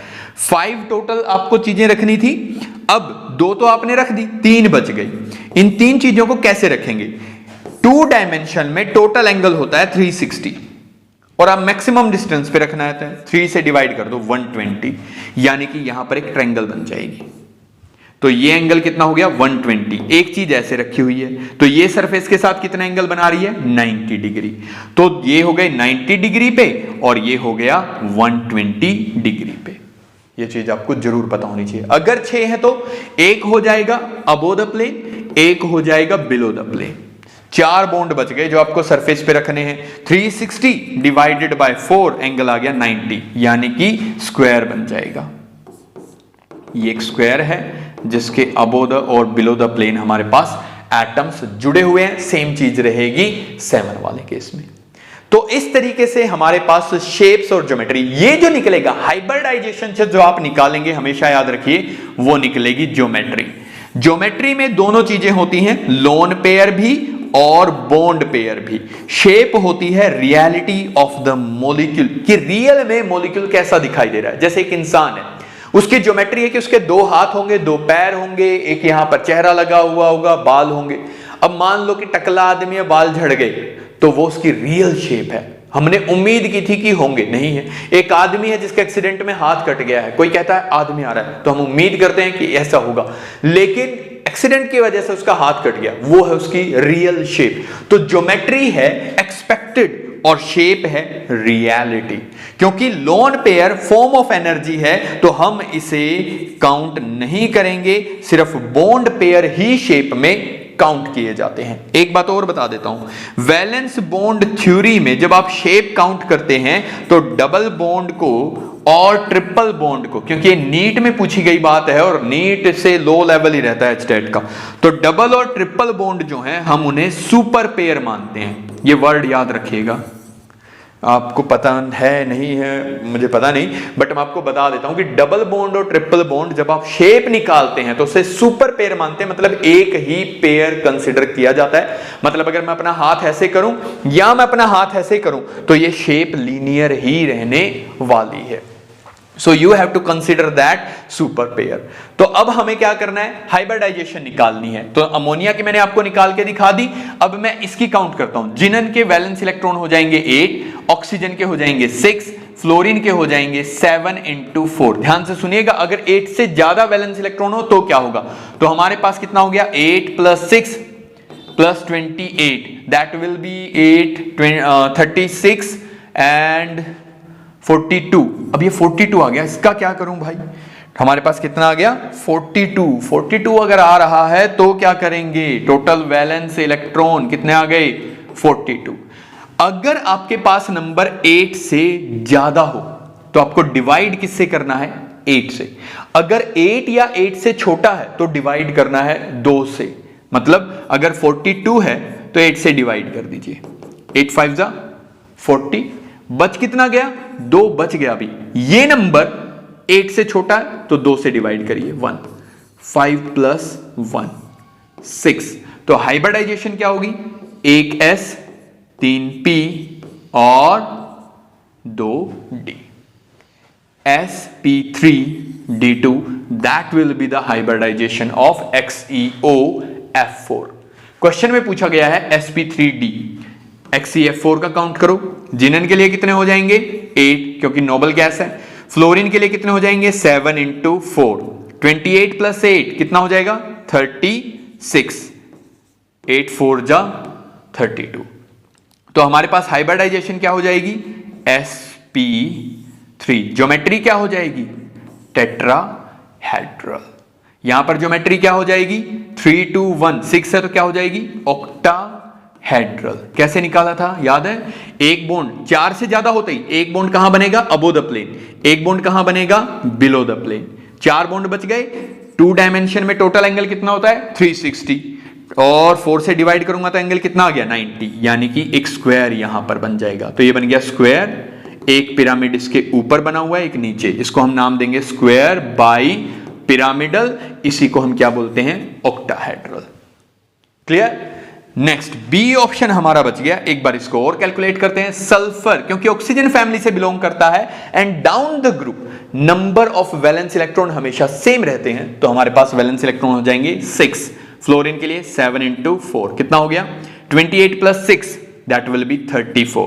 5 टोटल आपको चीजें रखनी थी, अब 2 तो आपने रख दी, 3 बच गई। इन 3 चीजों को कैसे रखेंगे, 2 डायमेंशन में टोटल एंगल होता है 360 और आप मैक्सिमम डिस्टेंस पे रखना है 3 से डिवाइड कर दो 120, यानी कि यहां पर एक ट्रायंगल बन जाएगी। तो ये एंगल कितना हो गया 120। एक चीज ऐसे रखी हुई है तो ये सरफेस के साथ कितना एंगल बना रही है 90 डिग्री, तो ये हो गए 90 डिग्री पे और ये हो गया 120 डिग्री पे। ये चीज आपको जरूर पता होनी चाहिए। अगर 6 है तो एक हो जाएगा अबो द प्लेन, एक हो जाएगा बिलो द प्लेन। 4 बॉन्ड बच गए जो आपको सरफेस पे रखने हैं। 360 डिवाइडेड बाय 4 एंगल आ गया 90, यानी कि स्क्वायर बन जाएगा। ये एक स्क्वायर है जिसके अबो द और बिलो द प्लेन हमारे पास एटम्स जुड़े हुए हैं। सेम चीज रहेगी 7 वाले केस में। तो इस तरीके से हमारे पास शेप्स और ज्योमेट्री, ये जो निकलेगा हाइब्रिडाइजेशन से जो आप निकालेंगे हमेशा याद रखिए वो निकलेगी ज्योमेट्री। ज्योमेट्री में दोनों चीजें होती हैं, लोन पेयर भी और बॉन्ड पेयर भी। शेप होती है रियलिटी ऑफ द मॉलिक्यूल, कि रियल में मॉलिक्यूल कैसा दिखाई दे रहा है। जैसे एक इंसान है, उसकी ज्योमेट्री है कि उसके 2 हाथ होंगे, 2 पैर होंगे, एक यहां पर चेहरा लगा हुआ होगा, बाल होंगे। अब मान लो कि टकला आदमी है, बाल झड़ गए, तो वो उसकी रियल शेप है। हमने उम्मीद की थी कि होंगे, नहीं है। एक आदमी है जिसके एक्सीडेंट में हाथ कट गया है, कोई कहता है आदमी आ रहा है तो हम उम्मीद करते हैं कि ऐसा होगा, लेकिन एक्सीडेंट की वजह से उसका हाथ कट गया, वो है उसकी रियल शेप। तो ज्योमेट्री है एक्सपेक्टेड और शेप है रियलिटी। क्योंकि lone pair form of energy है तो हम इसे काउंट नहीं करेंगे, सिर्फ बॉन्ड पेयर ही शेप में काउंट किए जाते हैं। एक बात और बता देता हूं, वैलेंस बॉन्ड थ्योरी में जब आप शेप काउंट करते हैं तो डबल बॉन्ड को और ट्रिपल बॉन्ड को, क्योंकि ये नीट में पूछी गई बात है और नीट से लो लेवल ही रहता है स्टेट का, तो डबल और ट्रिपल बॉन्ड जो है हम उन्हें सुपर पेयर मानते हैं। ये वर्ड याद रखिएगा, आपको पता है नहीं है मुझे पता नहीं, बट मैं आपको बता देता हूं कि डबल बॉन्ड और ट्रिपल बॉन्ड जब आप शेप निकालते हैं तो उसे सुपर पेयर मानते हैं, मतलब एक ही पेयर कंसिडर किया जाता है। मतलब अगर मैं अपना हाथ ऐसे करूं या मैं अपना हाथ ऐसे करूं तो ये शेप लीनियर ही रहने वाली है। So you have to consider that super pair. तो अब हमें क्या करना है, हाइब्रिडाइजेशन निकालनी है। तो अमोनिया की मैंने आपको निकाल के दिखा दी, अब मैं इसकी काउंट करता हूं। जिनन के वैलेंस इलेक्ट्रॉन हो जाएंगे 8, ऑक्सीजन के हो जाएंगे 6, फ्लोरीन के हो जाएंगे 7 × 4। ध्यान से सुनिएगा, अगर 8 से ज्यादा वैलेंस इलेक्ट्रॉन हो तो क्या होगा, तो हमारे पास कितना हो गया 8 + 6 + 28, दैट विल बी 8 36 एंड 42। अब ये 42 आ गया, इसका क्या करूं भाई, हमारे पास कितना आ गया 42 अगर आ रहा है तो क्या करेंगे, टोटल वैलेंस इलेक्ट्रॉन कितने आ गए 42। अगर आपके पास नंबर 8 से ज्यादा हो तो आपको डिवाइड किससे करना है 8 से। अगर 8 या 8 से छोटा है तो डिवाइड करना है 2 से। मतलब अगर 42 है तो 8 से डिवाइड कर दीजिए, 8 × 5 = 40, बच कितना गया 2 बच गया। अभी ये नंबर 8 से छोटा है तो 2 से डिवाइड करिए 1, 5 + 1 6। तो हाइब्रिडाइजेशन क्या होगी, 1 S 3 P और 2 D, sp3d2, that will be the hybridization of XeOF4। Question में पूछा गया है sp3d, XeF4 का काउंट करो। जिनन के लिए कितने हो जाएंगे 8 क्योंकि नोबल गैस है। फ्लोरीन के लिए कितने हो जाएंगे 7 इंटू 4, 28 प्लस 8 कितना हो जाएगा 36, 8 4 जा 32। तो हमारे पास हाइब्रिडाइजेशन क्या हो जाएगी sp3। ज्योमेट्री क्या हो जाएगी टेट्राहेड्रल। यहां पर ज्योमेट्री क्या हो जाएगी 3 2 1 6 है तो क्या हो जाएगी ऑक्टाहेड्रल। कैसे निकाला था याद है, एक बॉन्ड 4 से ज्यादा होते ही एक बॉन्ड कहां बनेगा अबो द प्लेन, एक बॉन्ड कहां बनेगा बिलो द प्लेन। 4 बॉन्ड बच गए, 2 डायमेंशन में टोटल एंगल कितना होता है 360 और 4 से डिवाइड करूंगा तो एंगल कितना आ गया 90, यानी कि एक स्क्वायर यहां पर बन जाएगा। तो ये बन गया स्क्वायर, एक पिरामिड इसके ऊपर बना हुआ है एक नीचे, इसको हम नाम देंगे स्क्वायर बाई पिरामिडल, इसी को हम क्या बोलते हैं octahedral. Clear. Next B option हमारा बच गया, एक बार इसको और कैलकुलेट करते हैं। सल्फर क्योंकि ऑक्सीजन फैमिली से बिलोंग करता है and down the group number of valence electron हमेशा सेम रहते हैं, तो हमारे पास वैलेंस इलेक्ट्रॉन हो जाएंगे 6। फ्लोरीन के लिए 7 इंटू 4 कितना हो गया 28 प्लस 6 दैट विल बी 34।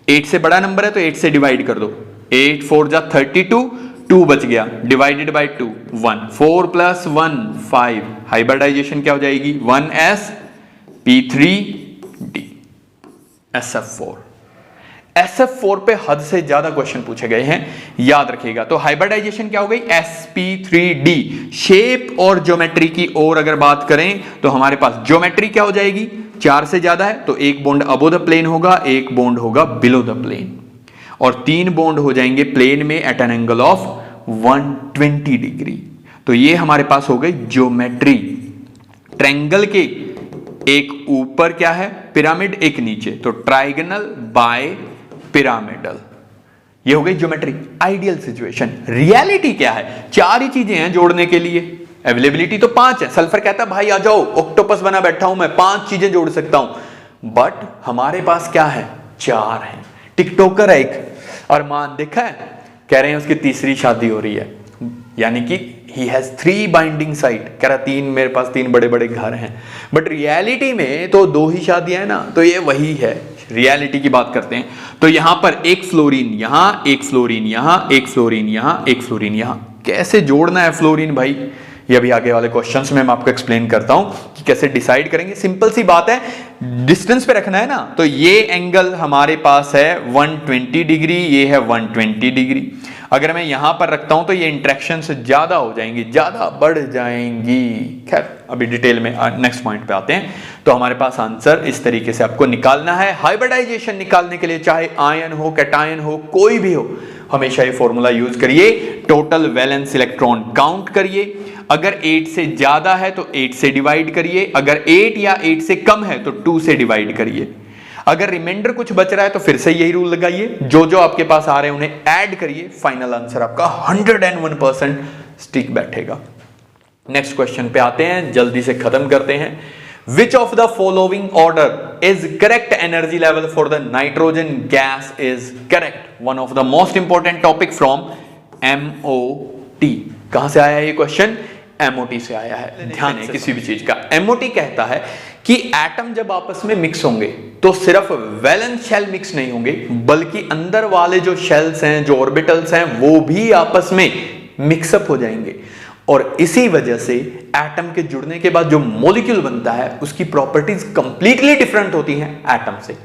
8 से बड़ा नंबर है तो 8 से डिवाइड कर दो, 8 4 जा 32, 2 बच गया डिवाइडेड बाय 2 1, 4 प्लस 1 5। हाइब्रिडाइजेशन क्या हो जाएगी 1sp3d SF4। SF4 पे हद से ज्यादा क्वेश्चन पूछे गए हैं, याद रखिएगा। तो हाइब्रिडाइजेशन क्या हो गई sp3d। शेप और ज्योमेट्री की ओर अगर बात करें तो हमारे पास ज्योमेट्री क्या हो जाएगी 4 से ज्यादा है तो एक बॉन्ड अबो द प्लेन होगा, एक बॉन्ड होगा बिलो द प्लेन, और 3 बॉन्ड हो जाएंगे प्लेन में at an angle of 120 degree. तो ये हमारे पास हो गई ज्योमेट्री। ट्रायंगल के एक ऊपर क्या है पिरामिड, एक नीचे, तो ट्राइगोनल बाय पिरामिडल, ये हो गई ज्योमेट्री। Ideal situation. रियलिटी क्या है, 4 ही चीजें हैं जोड़ने के लिए, अवेलेबिलिटी तो 5 है। सल्फर कहता है भाई आ जाओ ऑक्टोपस बना बैठा हूं मैं, 5 चीजें जोड़ सकता हूं, बट हमारे पास क्या है 4 है। टिकटॉकर है एक अरमान, देखा है, कह रहे हैं उसकी तीसरी शादी हो रही है, यानी कि he has 3 बाइंडिंग साइट, कह रहा 3 मेरे पास 3 बड़े बड़े घर हैं, बट रियलिटी में तो 2 ही शादियां हैं ना, तो ये वही है। रियलिटी की बात करते हैं तो यहां पर एक फ्लोरीन यहां, एक फ्लोरीन यहां, एक फ्लोरीन यहां, एक फ्लोरीन यहां। कैसे जोड़ना है फ्लोरीन भाई, ये अभी आगे वाले क्वेश्चंस में मैं आपको एक्सप्लेन करता हूं कि कैसे डिसाइड करेंगे। सिंपल सी बात है, डिस्टेंस पे रखना है ना, तो ये एंगल हमारे पास है 120 डिग्री, ये है 120 डिग्री। अगर मैं यहां पर रखता हूं तो ये इंटरेक्शन से ज्यादा हो जाएंगी, ज्यादा बढ़ जाएंगी। खैर अभी डिटेल में नेक्स्ट पॉइंट पे आते हैं। तो हमारे पास आंसर इस तरीके से आपको निकालना है। हाइब्रिडाइजेशन निकालने के लिए चाहे आयन हो कैटायन हो कोई भी हो, हमेशा ये फॉर्मूला यूज करिए। टोटल वैलेंस इलेक्ट्रॉन काउंट करिए, अगर 8 से ज्यादा है तो 8 से डिवाइड करिए, अगर 8 या 8 से कम है तो 2 से डिवाइड करिए, अगर रिमाइंडर कुछ बच रहा है तो फिर से यही रूल लगाइए, जो जो आपके पास आ रहे हैं उन्हें ऐड करिए, फाइनल आंसर आपका 101% स्टिक बैठेगा। नेक्स्ट क्वेश्चन पे आते हैं, जल्दी से खत्म करते हैं। Which of the following order is correct energy level for the nitrogen gas is correct? One of the most important topic from MOT। कहां से आया है ये क्वेश्चन? MOT से आया है। ध्यान है किसी भी चीज का। MOT कहता है कि एटम जब आपस में मिक्स होंगे तो सिर्फ वैलेंस शेल मिक्स नहीं होंगे, बल्कि अंदर वाले जो शेल्स हैं, जो ऑर्बिटल्स हैं, वो भी आपस में मिक्सअप हो जाएंगे। और इसी वजह से एटम के जुड़ने के बाद जो मॉलिक्यूल बनता है उसकी प्रॉपर्टीज कंप्लीटली डिफरेंट होती हैं एटम से।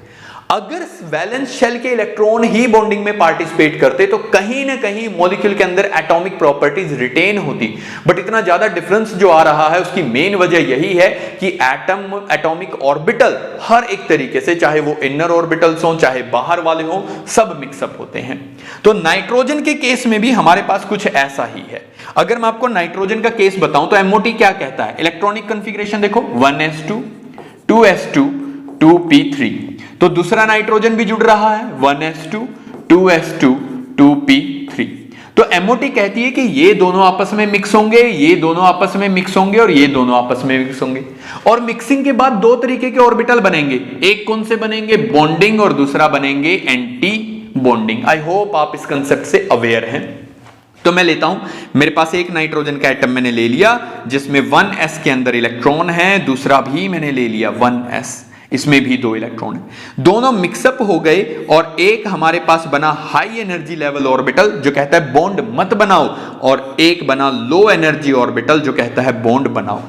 अगर वैलेंस शेल के इलेक्ट्रॉन ही बॉन्डिंग में पार्टिसिपेट करते तो कहीं ना कहीं मॉलिक्यूल के अंदर एटॉमिक प्रॉपर्टीज रिटेन होती, बट इतना ज्यादा डिफरेंस जो आ रहा है उसकी मेन वजह यही है कि एटम एटॉमिक ऑर्बिटल हर एक तरीके से, चाहे वो इनर ऑर्बिटल्स हो चाहे बाहर वाले हो, सब मिक्सअप होते हैं। तो नाइट्रोजन के केस में भी हमारे पास कुछ ऐसा ही है। अगर मैं आपको नाइट्रोजन का केस बताऊं तो एमओटी क्या कहता है, इलेक्ट्रॉनिक कॉन्फ़िगरेशन देखो 1s2 2s2 2p3, तो दूसरा नाइट्रोजन भी जुड़ रहा है 1s2 2s2 2p3। तो एमओटी कहती है कि ये दोनों आपस में मिक्स होंगे, ये दोनों आपस में मिक्स होंगे और ये दोनों आपस में मिक्स होंगे। और मिक्सिंग के बाद दो तरीके के ऑर्बिटल बनेंगे, एक कौन से बनेंगे बॉन्डिंग और दूसरा बनेंगे एंटी बॉन्डिंग। आई होप आप इस कंसेप्ट से अवेयर हैं। तो मैं लेता हूं, मेरे पास एक नाइट्रोजन का एटम मैंने ले लिया जिसमें 1s के अंदर इलेक्ट्रॉन है, दूसरा भी मैंने ले लिया 1s। इसमें भी 2 इलेक्ट्रॉन है। दोनों मिक्सअप हो गए और एक हमारे पास बना हाई एनर्जी लेवल ऑर्बिटल जो कहता है बॉन्ड मत बनाओ, और एक बना लो एनर्जी ऑर्बिटल जो कहता है बॉन्ड बनाओ।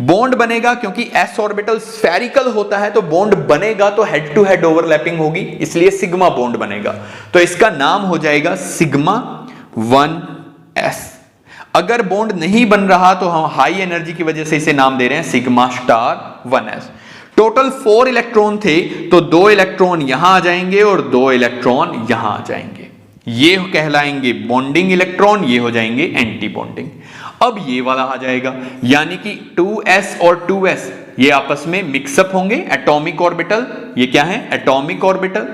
बॉन्ड बनेगा क्योंकि s ऑर्बिटल स्फेरिकल होता है, तो बॉन्ड बनेगा तो हेड टू हेड ओवरलैपिंग होगी, इसलिए सिग्मा बॉन्ड बनेगा। तो इसका नाम हो जाएगा सिग्मा 1s। अगर बॉन्ड नहीं बन रहा तो हम हाई एनर्जी की वजह से इसे नाम दे रहे हैं sigma star 1s। Total 4 electron थे, तो 2 इलेक्ट्रॉन यहां आ जाएंगे और 2 इलेक्ट्रॉन यहां आ जाएंगे। ये कहलाएंगे बॉन्डिंग इलेक्ट्रॉन, ये हो जाएंगे एंटी बॉन्डिंग। अब ये वाला आ जाएगा, यानी कि 2s और 2s ये आपस में मिक्सअप होंगे, एटॉमिक ऑर्बिटल। ये क्या है? Atomic orbital.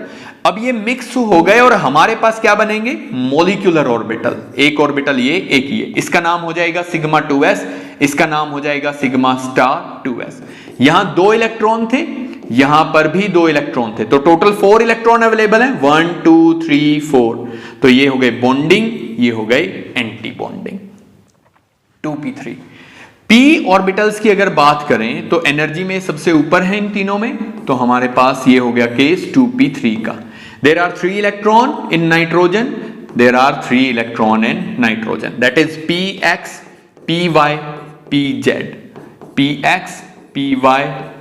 अब ये मिक्स हो गए और हमारे पास क्या बनेंगे? Molecular orbital. एक ऑर्बिटल ये, एक ये। इसका नाम हो जाएगा सिग्मा 2s, इसका नाम हो जाएगा सिग्मा स्टार 2s। यहां 2 इलेक्ट्रॉन थे, यहां पर भी 2 इलेक्ट्रॉन थे, तो टोटल 4 इलेक्ट्रॉन अवेलेबल है, 1 2 3 4। तो ये हो गए बॉन्डिंग, ये हो गए anti bonding. 2p3 p orbitals की अगर बात करें तो एनर्जी में सबसे ऊपर है इन तीनों में, तो हमारे पास ये हो गया केस 2p3 का। There are 3 electron in nitrogen, there are 3 electron in nitrogen, that is px py pz, px py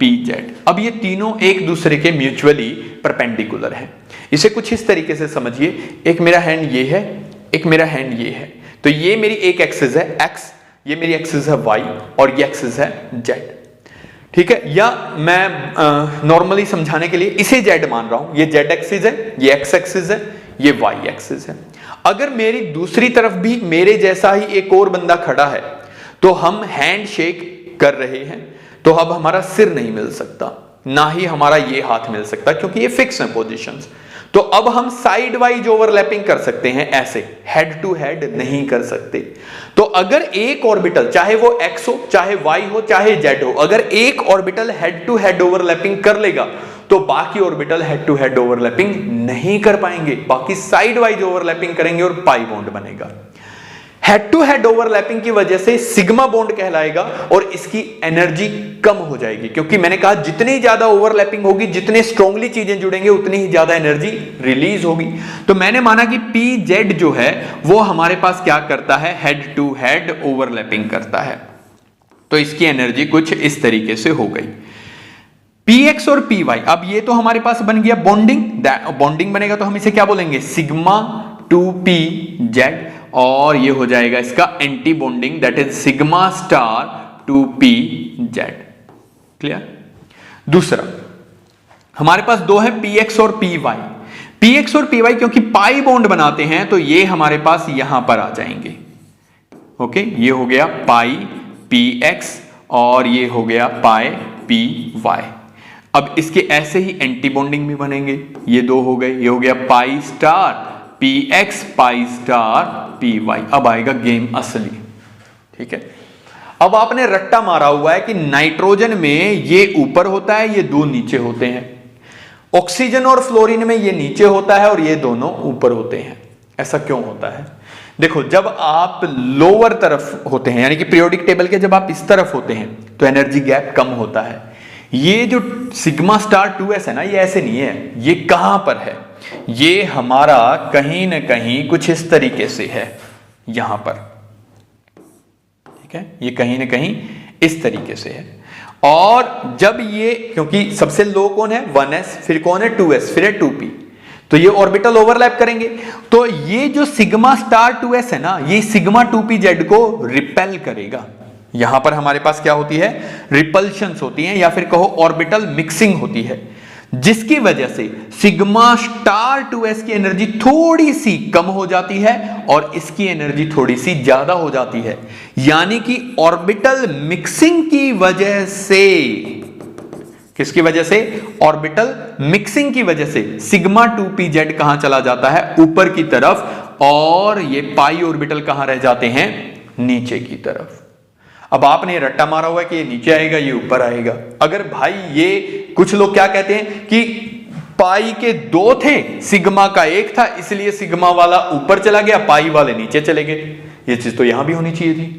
pz। अब ये तीनों एक दूसरे के म्यूचुअली परपेंडिकुलर है। इसे कुछ इस तरीके से समझिए, एक मेरा हैंड ये है, एक मेरा हैंड ये है, तो ये मेरी एक एक्सिस है x, ये मेरी एक्सिस है y और ये एक्सिस है z। ठीक है, या मैं नॉर्मली समझाने के लिए इसे z मान रहा हूं, ये z एक्सिस है, ये x एक्सिस है, ये y एक्सिस है। अगर मेरी दूसरी तरफ भी मेरे जैसा ही एक और बंदा खड़ा है, तो हम हैंड शेक कर रहे हैं, तो अब हमारा सिर नहीं मिल सकता, ना ही हमारा ये हाथ मिल सकता, क्योंकि ये फिक्स है पोजीशंस। तो अब हम साइड वाइज ओवरलैपिंग कर सकते हैं, ऐसे हेड टू हेड नहीं कर सकते। तो अगर एक ऑर्बिटल, चाहे वो x हो, चाहे y हो, चाहे z हो, अगर एक orbital head to head overlapping कर लेगा तो बाकी orbital head to head overlapping नहीं कर पाएंगे, बाकी साइड वाइज ओवरलैपिंग करेंगे और पाई बॉन्ड बनेगा। हेड टू हेड ओवरलैपिंग की वजह से सिग्मा बॉन्ड कहलाएगा और इसकी एनर्जी कम हो जाएगी, क्योंकि मैंने कहा जितनी ज्यादा ओवरलैपिंग होगी, जितने स्ट्रांगली चीजें जुड़ेंगे, उतनी ही ज्यादा एनर्जी रिलीज होगी। तो मैंने माना कि pz जो है वो हमारे पास क्या करता है? हेड टू हेड ओवरलैपिंग करता है। तो इसकी एनर्जी कुछ इस तरीके से हो गई। px और py, अब ये तो हमारे पास बन गया बॉन्डिंग। बॉन्डिंग बनेगा तो हम इसे क्या बोलेंगे? सिग्मा 2pz, और ये हो जाएगा इसका anti bonding, that is sigma star 2pz। Clear? दूसरा हमारे पास 2 है px और py। px और py क्योंकि पाई बॉन्ड बनाते हैं, तो ये हमारे पास यहां पर आ जाएंगे। ओके, ये हो गया पाई px और ये हो गया पाई py। अब इसके ऐसे ही एंटी बॉन्डिंग भी बनेंगे, ये 2 हो गए, ये हो गया pi star px pi star py। अब आएगा गेम असली। ठीक है, अब आपने रट्टा मारा हुआ है कि नाइट्रोजन में ये ऊपर होता है, ये 2 नीचे होते हैं, ऑक्सीजन और फ्लोरीन में ये नीचे होता है और ये दोनों ऊपर होते हैं। ऐसा क्यों होता है? देखो, जब आप लोअर तरफ होते हैं, यानी कि पीरियोडिक टेबल के जब आप इस तरफ होते हैं, तो एनर्जी गैप कम होता है। ये जो सिग्मा स्टार 2s है ना, ये ऐसे नहीं है, ये कहां पर है? ये हमारा कहीं ना कहीं कुछ इस तरीके से है, यहां पर। ठीक है, ये कहीं ना कहीं इस तरीके से है। और जब ये, क्योंकि सबसे लो कौन है? 1s, फिर कौन है? 2s, फिर है 2p, तो ये ऑर्बिटल ओवरलैप करेंगे। तो ये जो सिग्मा स्टार 2s है ना, ये सिग्मा 2pz को रिपेल करेगा। यहां पर हमारे पास क्या होती है? रिपल्शंस होती हैं, या फिर कहो ऑर्बिटल मिक्सिंग होती है, जिसकी वजह से सिग्मा स्टार 2s की एनर्जी थोड़ी सी कम हो जाती है और इसकी एनर्जी थोड़ी सी ज्यादा हो जाती है। यानी कि ऑर्बिटल मिक्सिंग की वजह से, किसकी वजह से? ऑर्बिटल मिक्सिंग की वजह से सिग्मा 2pz कहां चला जाता है? ऊपर की तरफ, और ये पाई ऑर्बिटल कहां रह जाते हैं? नीचे की तरफ। अब आपने रट्टा मारा हुआ है कि ये नीचे आएगा, ये ऊपर आएगा। अगर भाई ये कुछ लोग क्या कहते हैं कि पाई के 2 थे, सिग्मा का 1 था, इसलिए सिग्मा वाला ऊपर चला गया, पाई वाले नीचे चले गए। ये चीज तो यहां भी होनी चाहिए थी।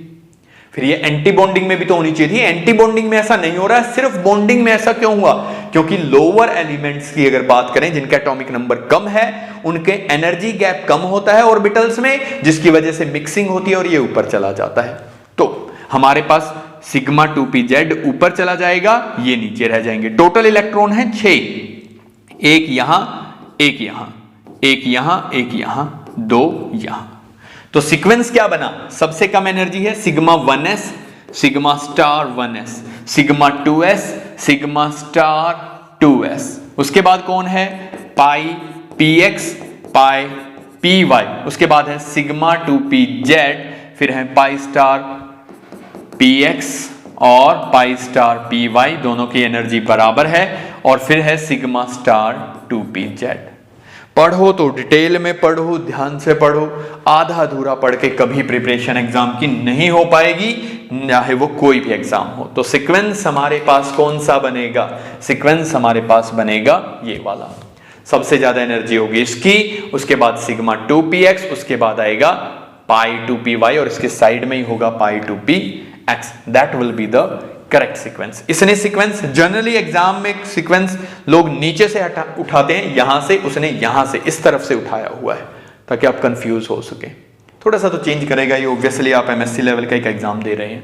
फिर ये एंटी बॉन्डिंग में भी तो होनी चाहिए थी। एंटी बॉन्डिंग में ऐसा नहीं हो रहा है, सिर्फ बॉन्डिंग में ऐसा क्यों हुआ? क्योंकि लोअर एलिमेंट्स की अगर बात करें जिनका एटॉमिक नंबर कम है उनके एनर्जी गैप कम होता है ऑर्बिटल्स में, जिसकी वजह से मिक्सिंग होती है और ये ऊपर चला जाता है। तो हमारे पास सिग्मा 2pz ऊपर चला जाएगा, ये नीचे रह जाएंगे। टोटल इलेक्ट्रॉन है 6, एक यहां, एक यहां, एक यहां, एक यहां, 2 यहां। तो सीक्वेंस क्या बना? सबसे कम एनर्जी है sigma 1s, sigma star 1s, sigma 2s, sigma star 2s। उसके बाद कौन है? पाई px, पाई py। उसके बाद है सिग्मा 2pz, फिर है पाई स्टार px और पाई स्टार py, दोनों की एनर्जी बराबर है। और फिर है सिग्मा स्टार 2pz। पढ़ो तो डिटेल में पढ़ो, ध्यान से पढ़ो, आधा अधूरा पढ़ के कभी प्रिपरेशन एग्जाम की नहीं हो पाएगी, चाहे वो कोई भी एग्जाम हो। तो सीक्वेंस हमारे पास कौन सा बनेगा? सीक्वेंस हमारे पास बनेगा ये वाला। सबसे ज्यादा एनर्जी होगी इसकी, उसके बाद सिग्मा 2px, उसके बाद आएगा पाई 2py और इसके साइड में ही होगा पाई 2px। That will be the correct sequence. इसने सीक्वेंस जनरली एग्जाम में सीक्वेंस लोग नीचे से उठाते हैं, यहां से, उसने यहां से इस तरफ से उठाया हुआ है ताकि आप कंफ्यूज हो सके। थोड़ा सा तो चेंज करेगा ये, ऑब्वियसली आप एमएससी लेवल का एक एग्जाम दे रहे हैं।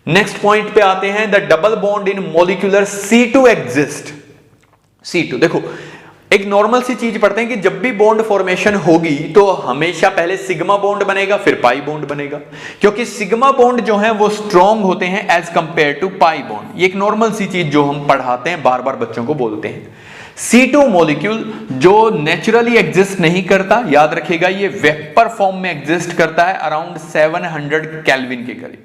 नेक्स्ट पॉइंट पे आते हैं, the double bond in molecular C2 exist. C2 देखो, एक नॉर्मल सी चीज पढ़ते हैं कि जब भी बॉन्ड फॉर्मेशन होगी तो हमेशा पहले सिग्मा बॉन्ड बनेगा फिर पाई बॉन्ड बनेगा, क्योंकि सिग्मा बॉन्ड जो है वो स्ट्रॉन्ग होते हैं as compare to pi bond. ये एक नॉर्मल सी चीज जो हम पढ़ाते हैं, बार बार बच्चों को बोलते हैं। C2 मॉलिक्यूल जो नेचुरली एग्जिस्ट नहीं करता, याद रखिएगा ये वेपर फॉर्म में एग्जिस्ट करता है अराउंड 700 केल्विन के करीब,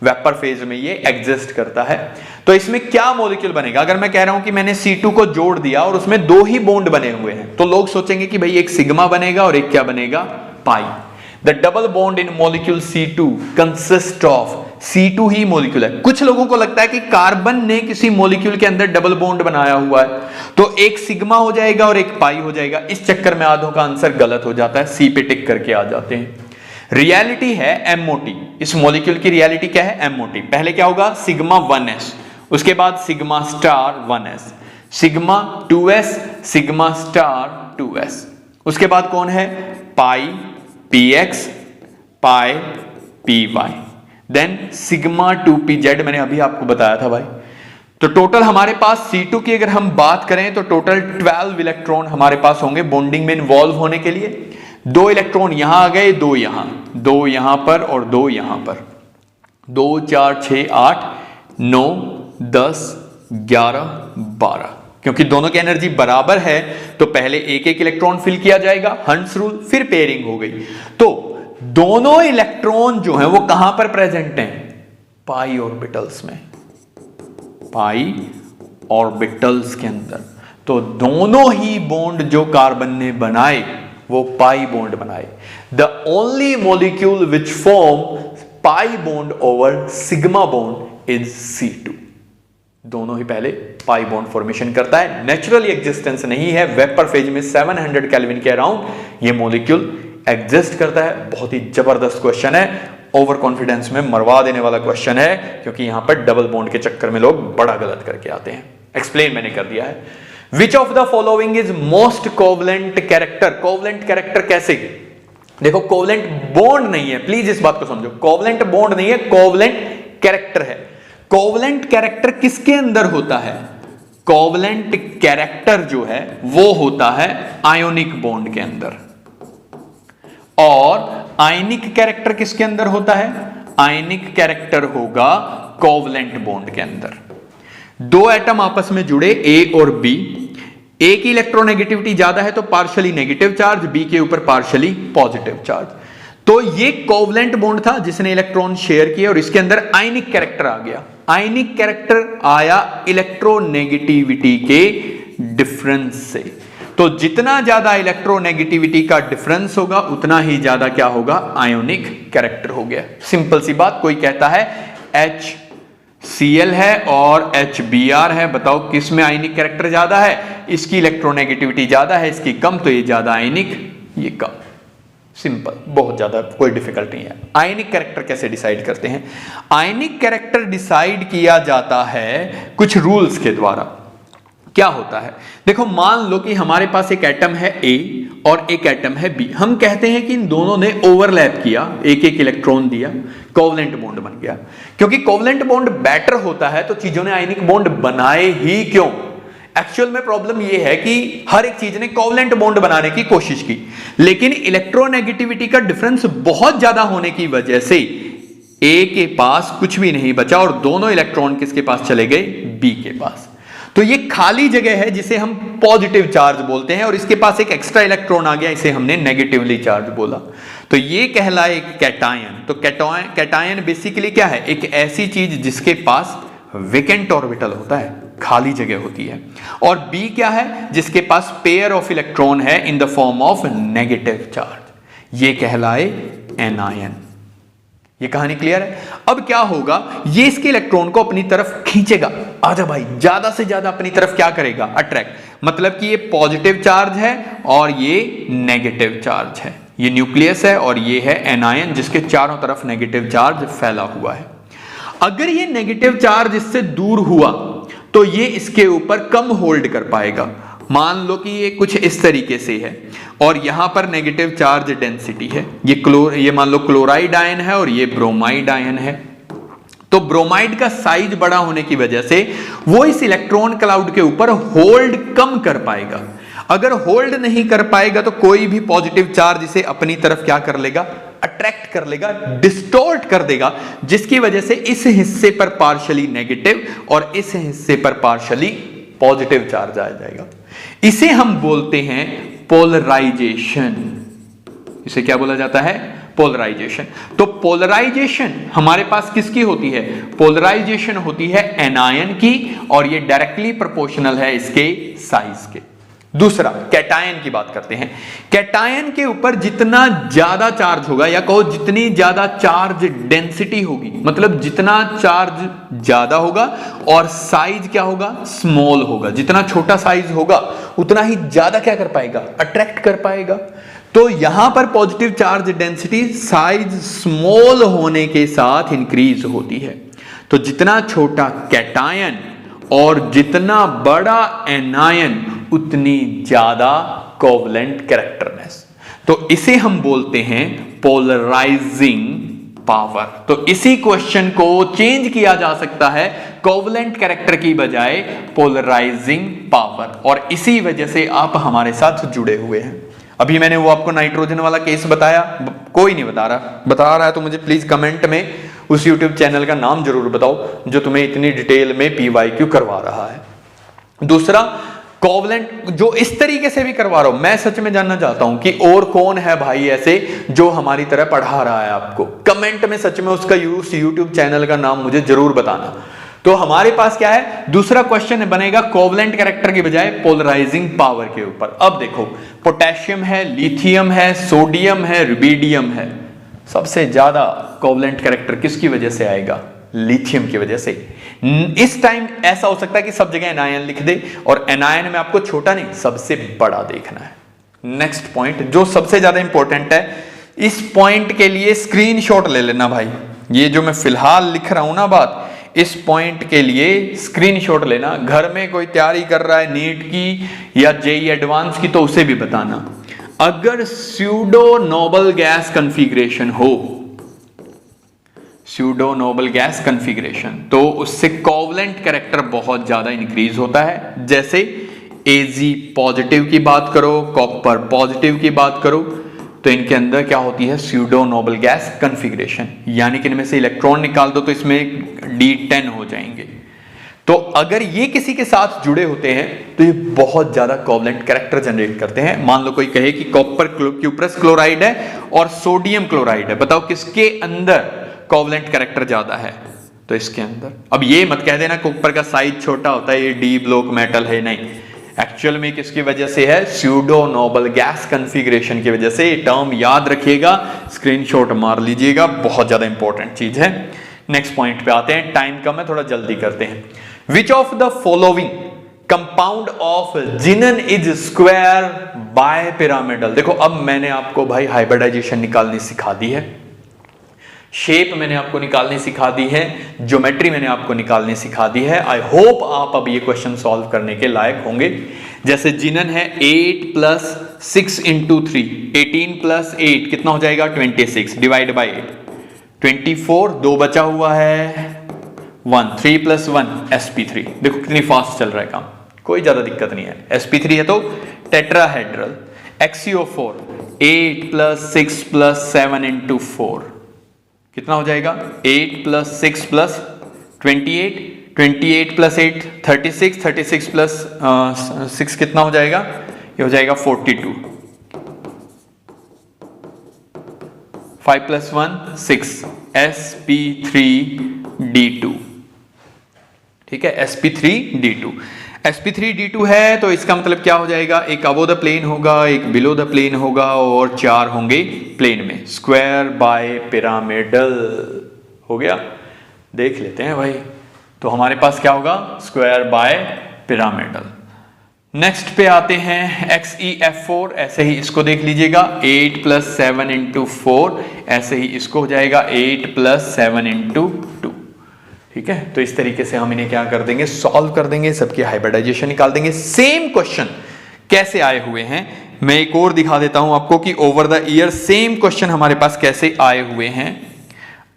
वेपर फेज में ये एग्जिस्ट करता है। तो इसमें क्या मॉलिक्यूल बनेगा? अगर मैं कह रहा हूं कि मैंने C2 को जोड़ दिया और उसमें 2 ही बॉन्ड बने हुए हैं, तो लोग सोचेंगे कि भाई एक सिग्मा बनेगा और एक क्या बनेगा? Pi. The double bond in molecule C2 consist of, C2 ही मॉलिक्यूल है। कुछ लोगों को लगता है कि कार्बन ने किसी मॉलिक्यूल के अंदर डबल बॉन्ड बनाया हुआ है, तो एक सिग्मा हो जाएगा और एक पाई हो जाएगा। इस चक्कर में आधों का आंसर गलत हो जाता है, सी पे टिक करके आ जाते हैं। रियलिटी है MOT, इस मॉलिक्यूल की रियलिटी क्या है? MOT। पहले क्या होगा? सिग्मा 1s, उसके बाद sigma star 1s, sigma 2s, sigma star 2s। उसके बाद कौन है? पाई px, पाई py, देन सिग्मा 2pz। मैंने अभी आपको बताया था भाई। तो टोटल हमारे पास C2 की अगर हम बात करें तो टोटल 12 इलेक्ट्रॉन हमारे पास होंगे बॉन्डिंग में इन्वॉल्व होने के लिए। 2 इलेक्ट्रॉन यहां आ गए, 2 यहां, 2 यहां पर और 2 यहां पर। 2 4 6 8 9 10 11 12, क्योंकि दोनों की एनर्जी बराबर है तो पहले एक एक इलेक्ट्रॉन फिल किया जाएगा, हंट्स रूल, फिर पेयरिंग हो गई। तो दोनों इलेक्ट्रॉन जो हैं वो कहां पर प्रेजेंट हैं? पाई ऑर्बिटल्स में, पाई ऑर्बिटल्स के अंदर। तो दोनों ही बॉन्ड जो कार्बन ने बनाए वो पाई बॉन्ड बनाए। The only molecule which form pi bond over sigma bond is C2। दोनों ही पहले पाई बॉन्ड फॉर्मेशन करता है, नेचुरली एग्जिस्टेंस नहीं है। वेपर फेज में 700 केल्विन के अराउंड ये मॉलिक्यूल एग्जिस्ट करता है। बहुत ही जबरदस्त क्वेश्चन है, ओवर कॉन्फिडेंस में मरवा देने वाला क्वेश्चन है, क्योंकि यहां पर डबल बॉन्ड के चक्कर में लोग बड़ा गलत करके आते हैं। एक्सप्लेन मैंने कर दिया है। Which of the following is most covalent character? Covalent character कैसे? देखो, कोवलेंट बॉन्ड नहीं है, प्लीज इस बात को समझो। कोवलेंट बॉन्ड नहीं है, कोवलेंट कैरेक्टर है। कोवलेंट कैरेक्टर किसके अंदर होता है? कोवलेंट कैरेक्टर जो है वो होता है आयोनिक बॉन्ड के अंदर। और आयनिक कैरेक्टर किसके अंदर होता है? आयनिक कैरेक्टर होगा कोवलेंट बॉन्ड के अंदर। 2 एटम आपस में जुड़े A और B, A की इलेक्ट्रोनेगेटिविटी ज्यादा है तो पार्शियली नेगेटिव चार्ज, B के ऊपर पार्शियली पॉजिटिव चार्ज। तो ये कोवलेंट बॉन्ड था जिसने इलेक्ट्रॉन शेयर किया और इसके अंदर आयनिक कैरेक्टर आ गया। आयनिक कैरेक्टर आया इलेक्ट्रोनेगेटिविटी के डिफरेंस से। तो जितना ज्यादा इलेक्ट्रोनेगेटिविटी का डिफरेंस होगा उतना ही ज्यादा क्या होगा? आयोनिक कैरेक्टर हो गया। सिंपल सी बात। कोई कहता है HCl है और HBr है, बताओ किस में आयनिक कैरेक्टर ज्यादा है? इसकी इलेक्ट्रोनेगेटिविटी ज्यादा है, इसकी कम, तो ये ज्यादा आयनिक, ये कम। सिंपल, बहुत ज्यादा कोई डिफिकल्ट नहीं है। आयनिक कैरेक्टर कैसे डिसाइड करते हैं? आयनिक कैरेक्टर डिसाइड किया जाता है कुछ रूल्स के द्वारा। क्या होता है? देखो मान लो कि हमारे पास एक एटम है A और एक एटम है B। हम कहते हैं कि इन दोनों ने ओवरलैप किया, एक एक इलेक्ट्रॉन दिया, कोवलेंट बॉन्ड बन गया। क्योंकि कोवलेंट बॉन्ड बेटर होता है तो चीजों ने आयनिक बॉन्ड बनाए ही क्यों? एक्चुअल में प्रॉब्लम यह है कि हर एक चीज ने कोवलेंट बॉन्ड बनाने की कोशिश की, लेकिन इलेक्ट्रोनेगेटिविटी का डिफरेंस बहुत ज्यादा होने की वजह से A के पास कुछ भी नहीं बचा और दोनों इलेक्ट्रॉन किसके पास चले गए? B के पास। तो ये खाली जगह है जिसे हम पॉजिटिव चार्ज बोलते हैं और इसके पास एक एक्स्ट्रा इलेक्ट्रॉन आ गया, इसे हमने नेगेटिवली चार्ज बोला। तो ये कहलाए कैटायन। तो कैटायन बेसिकली क्या है? एक ऐसी चीज जिसके पास वेकेंट ऑर्बिटल होता है, खाली जगह होती है। और बी क्या है? जिसके पास पेयर ऑफ इलेक्ट्रॉन है in the form of negative charge, ये कहलाए एनायन। ये कहानी क्लियर है? अब क्या होगा, ये इसके इलेक्ट्रॉन को अपनी तरफ खींचेगा, आजा भाई, ज्यादा से ज्यादा अपनी तरफ क्या करेगा? अट्रैक्ट। मतलब कि ये पॉजिटिव चार्ज है और ये नेगेटिव चार्ज है, ये न्यूक्लियस है और ये है एनायन जिसके चारों तरफ नेगेटिव चार्ज फैला हुआ है। अगर ये नेगेटिव चार्ज इससे दूर हुआ तो ये इसके ऊपर कम होल्ड कर पाएगा। मान लो कि ये कुछ इस तरीके से है और यहां पर नेगेटिव चार्ज डेंसिटी है, ये मान लो क्लोराइड आयन है और ये ब्रोमाइड आयन है। तो ब्रोमाइड का साइज बड़ा होने की वजह से वो इस इलेक्ट्रॉन क्लाउड के ऊपर होल्ड कम कर पाएगा। अगर होल्ड नहीं कर पाएगा तो कोई भी पॉजिटिव चार्ज इसे अपनी तरफ क्या कर लेगा? अट्रैक्ट कर लेगा, डिस्टॉर्ट कर देगा, जिसकी वजह से इस हिस्से पर पार्शियली नेगेटिव और इस हिस्से पर पार्शियली पॉजिटिव चार्ज आ जाएगा। इसे हम बोलते हैं पोलराइजेशन। इसे क्या बोला जाता है? पोलराइजेशन। तो पोलराइजेशन हमारे पास किसकी होती है? पोलराइजेशन होती है एनायन की और ये डायरेक्टली प्रोपोर्शनल है इसके साइज के। दूसरा कैटायन की बात करते हैं। कैटायन के ऊपर जितना ज्यादा चार्ज होगा, या कहो जितनी ज्यादा चार्ज डेंसिटी होगी, मतलब जितना चार्ज ज्यादा होगा और साइज क्या होगा? स्मॉल होगा। जितना छोटा साइज होगा उतना ही ज्यादा क्या कर पाएगा? अट्रैक्ट कर पाएगा। तो यहां पर positive charge density size small होने के साथ इंक्रीज होती है। तो जितना छोटा कैटायन और जितना बड़ा एनायन उतनी ज्यादा कोवलेंट कैरेक्टरनेस। तो इसे हम बोलते हैं पोलराइजिंग पावर। तो इसी क्वेश्चन को चेंज किया जा सकता है कोवलेंट कैरेक्टर की बजाय पोलराइजिंग पावर, और इसी वजह से आप हमारे साथ जुड़े हुए हैं। अभी मैंने वो आपको नाइट्रोजन वाला केस बताया, कोई नहीं बता रहा है तो मुझे प्लीज कमेंट में उस यूट्यूब चैनल का नाम जरूर बताओ जो तुम्हें इतनी डिटेल में PYQ करवा रहा है। दूसरा कोवलेंट जो इस तरीके से भी करवा रहा हूं, मैं सच में जानना चाहता हूं कि और कौन है भाई ऐसे जो हमारी तरह पढ़ा रहा है आपको। कमेंट में सच में उसका यूट्यूब चैनल का नाम मुझे जरूर बताना। तो हमारे पास क्या है? दूसरा क्वेश्चन बनेगा कोवलेंट कैरेक्टर की बजाय पोलराइजिंग पावर के ऊपर। अब देखो, पोटेशियम है, लिथियम है, सोडियम है, रुबिडियम है। सबसे ज्यादा कोवलेंट कैरेक्टर किसकी वजह से आएगा? लिथियम की वजह से। इस टाइम ऐसा हो सकता है कि सब जगह एनायन लिख दे, और एनायन में आपको छोटा नहीं सबसे बड़ा देखना है। नेक्स्ट पॉइंट जो सबसे ज्यादा इंपॉर्टेंट है, इस पॉइंट के लिए स्क्रीनशॉट ले लेना भाई। ये जो मैं फिलहाल लिख रहा हूं ना बात, इस पॉइंट के लिए स्क्रीनशॉट लेना। घर में कोई तैयारी कर रहा है नीट की या जेईई एडवांस की तो उसे भी बताना। अगर स्यूडो नोबल गैस कॉन्फ़िगरेशन हो, स्यूडो नोबल गैस कॉन्फ़िगरेशन, तो उससे कोवलेंट कैरेक्टर बहुत ज्यादा इंक्रीज होता है। जैसे Ag पॉजिटिव की बात करो, कॉपर पॉजिटिव की बात करो, तो इनके अंदर क्या होती है? स्यूडो नोबल गैस कॉन्फ़िगरेशन, यानी कि इनमें से इलेक्ट्रॉन निकाल दो तो इसमें D10 हो जाएंगे। तो अगर ये किसी के साथ जुड़े होते हैं तो ये बहुत ज्यादा कोवलेंट कैरेक्टर जनरेट करते हैं। मान लो कोई कहे कि कॉपर क्यूप्रस क्लोराइड है और सोडियम क्लोराइड है, बताओ किसके अंदर कोवलेंट कैरेक्टर ज्यादा है? तो इसके अंदर। अब ये मत कह देना कॉपर का साइज छोटा होता है, ये डी ब्लॉक मेटल है, नहीं। एक्चुअल में किसकी वजह से है? स्यूडो नोबल गैस कॉन्फ़िगरेशन की वजह से। टर्म याद रखिएगा, स्क्रीनशॉट मार लीजिएगा, बहुत ज्यादा इंपॉर्टेंट चीज है। नेक्स्ट पॉइंट पे आते हैं, टाइम कम है, थोड़ा जल्दी करते हैं। Which of the following compound of xenon is square by pyramidal? देखो अब मैंने आपको भाई हाइब्रिडाइजेशन निकालनी सिखा दी है। शेप मैंने आपको निकालनी सिखा दी है, ज्योमेट्री मैंने आपको निकालनी सिखा दी है। आई होप आप अब ये क्वेश्चन सॉल्व करने के लायक होंगे। जैसे जिनन है 8 + 6 × 3, 18 + 8 कितना हो जाएगा 26, डिवाइड बाई 8 24, 2 बचा हुआ है 1, 3 + 1 sp3। देखो कितनी फास्ट चल रहा है काम, कोई ज्यादा दिक्कत नहीं है। sp3 है तो टेट्राहेड्रल। XeO4 8 + 6 + 7 × 4 कितना हो जाएगा 8 + 6 + 28, 28 + 8 36, 36 + 6 कितना हो जाएगा, ये हो जाएगा 42, 5 + 1 6 sp3d2। ठीक है, sp3d2। sp3d2 है तो इसका मतलब क्या हो जाएगा, एक अबो द प्लेन होगा, एक बिलो द प्लेन होगा और 4 होंगे प्लेन में। स्क्वायर बाय पिरामिडल हो गया, देख लेते हैं भाई। तो हमारे पास क्या होगा, स्क्वायर बाय पिरामिडल। नेक्स्ट पे आते हैं XeF4, ऐसे ही इसको देख लीजिएगा 8 + 7 × 4, ऐसे ही इसको हो जाएगा 8 + 7 × 2। ठीक है, तो इस तरीके से हम इन्हें क्या कर देंगे, सॉल्व कर देंगे, सबकी हाइब्रिडाइजेशन निकाल देंगे। सेम क्वेश्चन कैसे आए हुए हैं मैं एक और दिखा देता हूं आपको कि over the year same question हमारे पास कैसे आए हुए हैं।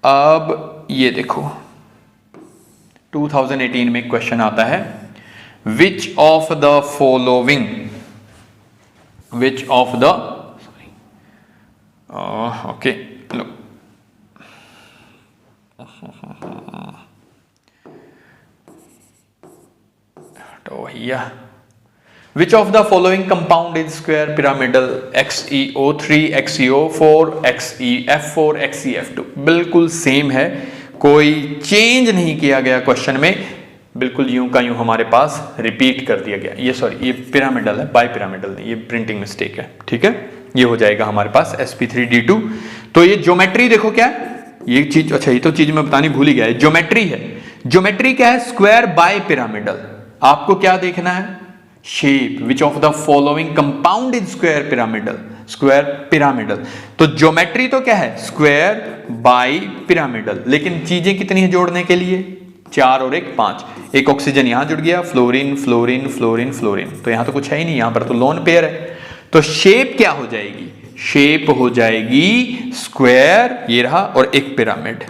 अब ये देखो 2018 में क्वेश्चन आता है, which of the following, which of the okay लो तो भैया, which of the following compound is square pyramidal, XeO3, XeO4, XeF4, XeF2। बिल्कुल सेम है, कोई चेंज नहीं किया गया क्वेश्चन में, बिल्कुल यूं का यूं हमारे पास रिपीट कर दिया गया। ये सॉरी, ये पिरामिडल है, बाय पिरामिडल नहीं, ये प्रिंटिंग मिस्टेक है। ठीक है, ये हो जाएगा हमारे पास sp3d2। तो ये ज्योमेट्री देखो क्या है, ये चीज, अच्छा ये तो चीज मैं बतानी भूल ही गया, ज्योमेट्री है। ज्योमेट्री क्या है, स्क्वायर बाय पिरामिडल। आपको क्या देखना है, shape, which of the following compound is square pyramidal, square pyramidal. तो ज्योमेट्री तो क्या है, स्क्वायर बाय पिरामिडल, लेकिन चीजें कितनी है जोड़ने के लिए, 4 और 1 5। एक ऑक्सीजन यहां जुड़ गया, फ्लोरीन फ्लोरीन फ्लोरीन फ्लोरीन, तो यहां तो कुछ है ही नहीं, यहां पर तो लोन पेयर है। तो शेप क्या हो जाएगी, शेप हो जाएगी स्क्वायर, ये रहा, और एक पिरामिड।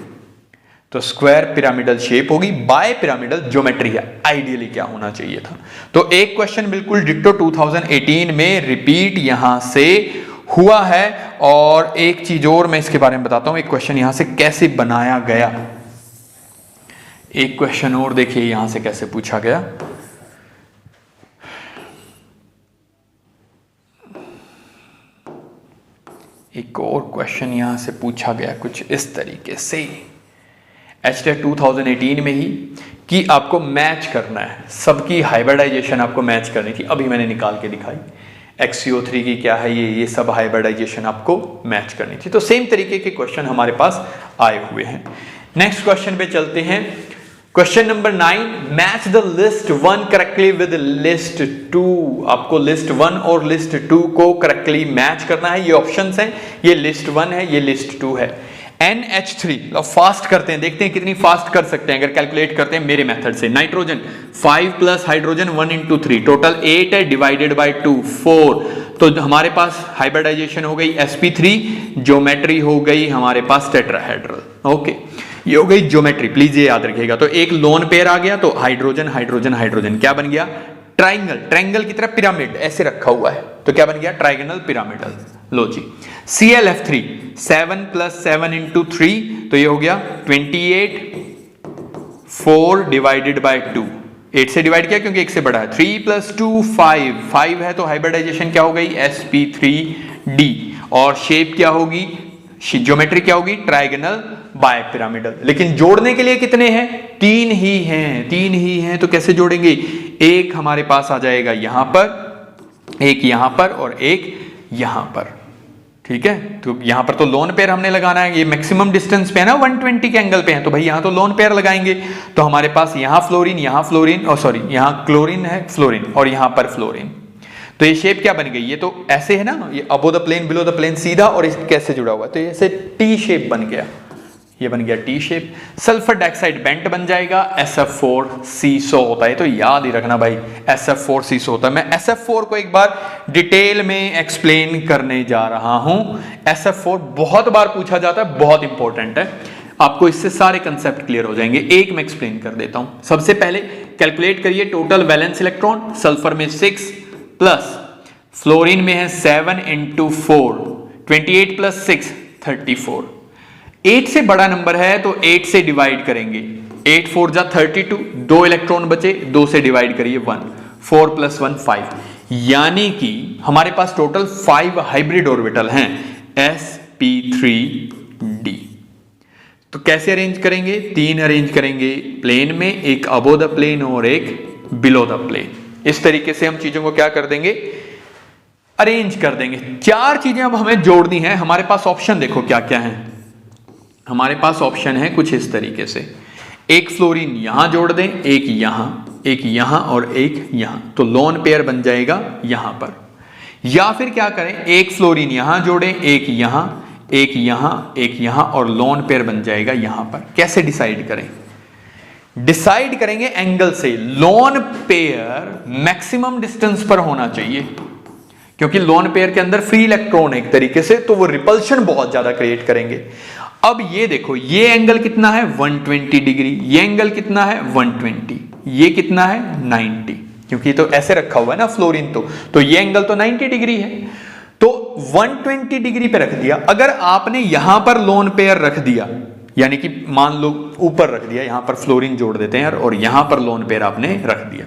तो स्क्वायर पिरामिडल शेप होगी, बाय पिरामिडल ज्योमेट्री है। आइडियली क्या होना चाहिए था, तो एक क्वेश्चन बिल्कुल डिट्टो 2018 में रिपीट यहां से हुआ है। और एक चीज और मैं इसके बारे में बताता हूं, एक क्वेश्चन यहां से कैसे बनाया गया, एक क्वेश्चन और देखिए यहां से कैसे पूछा गया। एक और क्वेश्चन यहां से पूछा गया कुछ इस तरीके से, HTET 2018 में ही, कि आपको मैच करना है, सबकी हाइब्रिडाइजेशन आपको मैच करनी थी, अभी मैंने निकाल के दिखाई। XeO3 की क्या है, ये सब हाइब्रिडाइजेशन आपको मैच करनी थी। तो सेम तरीके के क्वेश्चन हमारे पास आए हुए हैं। नेक्स्ट क्वेश्चन पे चलते हैं, question number 9, match the list 1 correctly with list 2। आपको लिस्ट 1 और लिस्ट 2 को करेक्टली मैच करना है। ये ऑप्शंस हैं, ये लिस्ट 1 है, ये लिस्ट 2 है। NH3, फास्ट करते हैं, देखते हैं कितनी फास्ट कर सकते हैं अगर कैलकुलेट करते हैं मेरे मेथड से। नाइट्रोजन 5 + हाइड्रोजन 1 × 3, टोटल 8 है, डिवाइडेड बाय 2 4। तो हमारे पास हाइब्रिडाइजेशन हो गई sp3, ज्योमेट्री हो गई हमारे पास टेट्राहेड्रल। ओके, ये हो गई ज्योमेट्री, प्लीज ये याद रखिएगा। तो एक लोन पेयर आ गया, तो हाइड्रोजन हाइड्रोजन हाइड्रोजन क्या बन गया, ट्राइंगल। ट्राइंगल की तरह पिरामिड ऐसे रखा हुआ है, तो क्या बन गया, ट्राइगोनल पिरामिडल। लो जी, ClF3 7 + 7 × 3, तो ये हो गया 28, 4 डिवाइडेड बाय 2, 8 से डिवाइड किया क्योंकि 1 से बड़ा है। 3 + 2 5, 5 है तो हाइब्रिडाइजेशन क्या हो गई, sp3d। और शेप क्या होगी, ज्योमेट्री क्या होगी, ट्राइगोनल बाय पिरामिडल। लेकिन जोड़ने के लिए कितने हैं, 3 ही हैं, 3 ही हैं, तो कैसे जोड़ेंगे, एक हमारे पास आ जाएगा यहां पर, एक यहां पर और एक यहां पर। ठीक है, तो यहां पर तो लोन पेयर हमने लगाना है, ये मैक्सिमम डिस्टेंस पे है ना, 120 के एंगल पे है, तो भाई यहां तो लोन पेयर लगाएंगे। तो हमारे पास यहां फ्लोरीन, यहां फ्लोरीन, और सॉरी यहां क्लोरीन है, फ्लोरीन, और यहां पर फ्लोरीन। तो ये शेप क्या बन गई, ये तो ऐसे है ना, ये above the plane below the plane सीधा, और कैसे जुड़ा हुआ है, तो ऐसे टी शेप बन गया, ये बन गया T shape. Sulphur dioxide bent बन जाएगा, SF4CO होता है, तो याद ही रखना भाई SF4CO होता है। मैं SF4 को एक बार डिटेल में एक्सप्लेन करने जा रहा हूं। SF4 बहुत बार पूछा जाता है, बहुत इंपॉर्टेंट है, आपको इससे सारे कंसेप्ट क्लियर हो जाएंगे। एक मैं एक्सप्लेन कर देता हूं। सबसे पहले कैलकुलेट करिए टोटल वैलेंस इलेक्ट्रॉन। सल्फर में 6 प्लस फ्लोरीन में है 7 × 4, 28 + 6 34। 8 से बड़ा नंबर है तो 8 से डिवाइड करेंगे, 8 4 जा 32, 2 इलेक्ट्रॉन बचे, 2 से डिवाइड करिए 1, 4 + 1 5, यानी कि हमारे पास टोटल 5 हाइब्रिड ऑर्बिटल हैं sp3d। तो कैसे अरेंज करेंगे? 3 अरेंज करेंगे प्लेन में, एक अबो द प्लेन और एक बिलो द प्लेन। इस तरीके से हम चीजों को क्या कर देंगे? अरेंज कर देंगे। 4 चीजें अब हमें जोड़नी है। हमारे पास ऑप्शन देखो क्या क्या है। हमारे पास ऑप्शन है कुछ इस तरीके से, एक फ्लोरीन यहां जोड़ दें, एक यहां और एक यहां, तो लोन पेयर बन जाएगा यहां पर। या फिर क्या करें, एक फ्लोरीन यहां जोड़ें, एक यहां और लोन पेयर बन जाएगा यहां पर। कैसे डिसाइड करें? डिसाइड करेंगे एंगल से। लोन पेयर मैक्सिमम डिस्टेंस पर होना चाहिए, क्योंकि लोन पेयर के अंदर फ्री इलेक्ट्रॉन है एक तरीके से, तो वो रिपल्शन बहुत ज्यादा क्रिएट करेंगे। अब ये देखो, ये एंगल कितना है? 120 डिग्री। ये एंगल कितना है? 120। ये कितना है? 90, क्योंकि तो ऐसे रखा हुआ है ना फ्लोरीन, तो ये एंगल तो 90 डिग्री है, तो 120 डिग्री पे रख दिया। अगर आपने यहां पर लोन पेयर रख दिया, यानी कि मान लो ऊपर रख दिया, यहां पर फ्लोरीन जोड़ देते हैं और यहां पर लोन पेयर आपने रख दिया,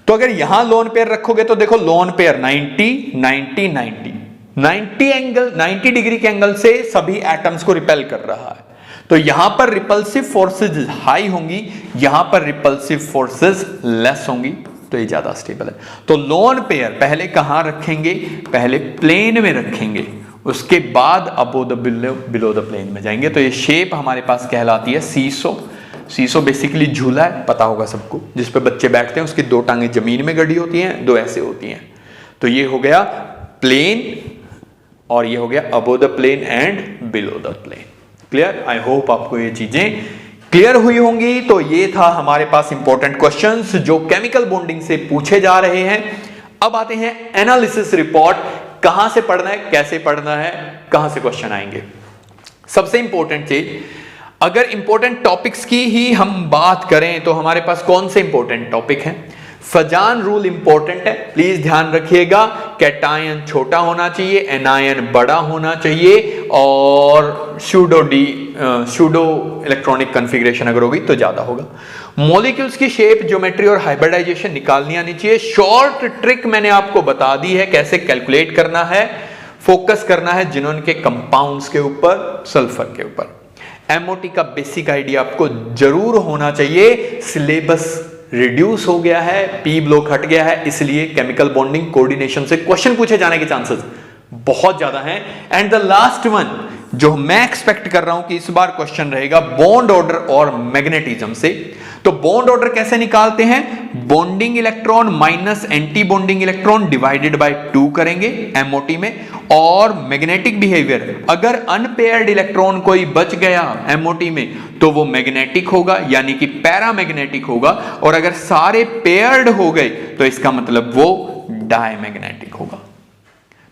तो अगर यहां लोन पेयर रखोगे तो देखो लोन पेयर 90 90 90 90 एंगल, 90 डिग्री के एंगल से सभी एटम्स को रिपेल कर रहा है, तो यहां पर रिपल्सिव फोर्सेज हाई होंगी, यहां पर रिपल्सिव फोर्सेज लेस होंगी, तो ये ज्यादा स्टेबल है। तो लोन पेयर पहले कहां रखेंगे? पहले प्लेन में रखेंगे, उसके बाद above the below the plane में जाएंगे। तो ये शेप हमारे पास कहलाती है सीसो। सीसो बेसिकली झूला है, पता होगा सबको, जिस पे बच्चे बैठते हैं, उसकी 2 टांगें जमीन में गड़ी होती हैं, 2 ऐसे होती हैं। तो ये हो गया प्लेन और ये हो गया above the plane and below the plane. Clear? I hope आपको ये चीजें क्लियर हुई होंगी। तो ये था हमारे पास इंपॉर्टेंट क्वेश्चंस जो केमिकल बॉन्डिंग से पूछे जा रहे हैं। अब आते हैं एनालिसिस रिपोर्ट। कहां से पढ़ना है, कैसे पढ़ना है, कहां से क्वेश्चन आएंगे। सबसे इंपॉर्टेंट चीज, अगर इंपॉर्टेंट टॉपिक्स की ही हम बात करें तो हमारे पास कौन से इंपॉर्टेंट टॉपिक हैं? फजान रूल इंपॉर्टेंट है, प्लीज ध्यान रखिएगा। कैटायन छोटा होना चाहिए, एनायन बड़ा होना चाहिए, और सूडो इलेक्ट्रॉनिक कॉन्फ़िगरेशन अगर होगी तो ज्यादा होगा। मॉलिक्यूल्स की शेप, ज्योमेट्री और हाइब्रिडाइजेशन निकालनी आनी चाहिए। शॉर्ट ट्रिक मैंने आपको बता दी है कैसे कैलकुलेट करना है। फोकस करना है जिनोन के कंपाउंड्स के ऊपर, सल्फर के ऊपर। एमओटी का बेसिक आइडिया आपको जरूर होना चाहिए। सिलेबस रिड्यूस हो गया है, पी ब्लॉक हट गया है, इसलिए केमिकल बॉन्डिंग कोऑर्डिनेशन से क्वेश्चन पूछे जाने के चांसेस बहुत ज्यादा हैं। एंड द लास्ट वन जो मैं एक्सपेक्ट कर रहा हूं कि इस बार क्वेश्चन रहेगा बॉन्ड ऑर्डर और मैग्नेटिज्म से। तो बॉन्ड ऑर्डर कैसे निकालते हैं? Bonding electron minus anti bonding electron divided by 2 करेंगे एमओटी में। और मैग्नेटिक बिहेवियर, अगर अनपेयर्ड इलेक्ट्रॉन कोई बच गया एमओटी में तो वो मैग्नेटिक होगा, यानी कि पैरामैग्नेटिक होगा, और अगर सारे पेयर्ड हो गए तो इसका मतलब वो डायमैग्नेटिक होगा।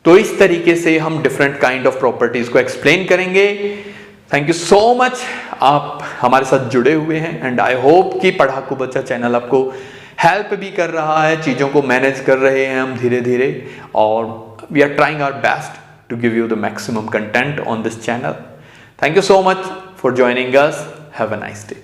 तो इस तरीके से हम डिफरेंट काइंड ऑफ प्रॉपर्टीज को एक्सप्लेन करेंगे। थैंक यू सो मच, आप हमारे साथ जुड़े हुए हैं, एंड आई होप कि पढ़ाकू बच्चा चैनल आपको हेल्प भी कर रहा है, चीज़ों को मैनेज कर रहे हैं हम धीरे धीरे, और we are trying our best to give you the maximum content on this channel. Thank you so much for joining us. Have a nice day.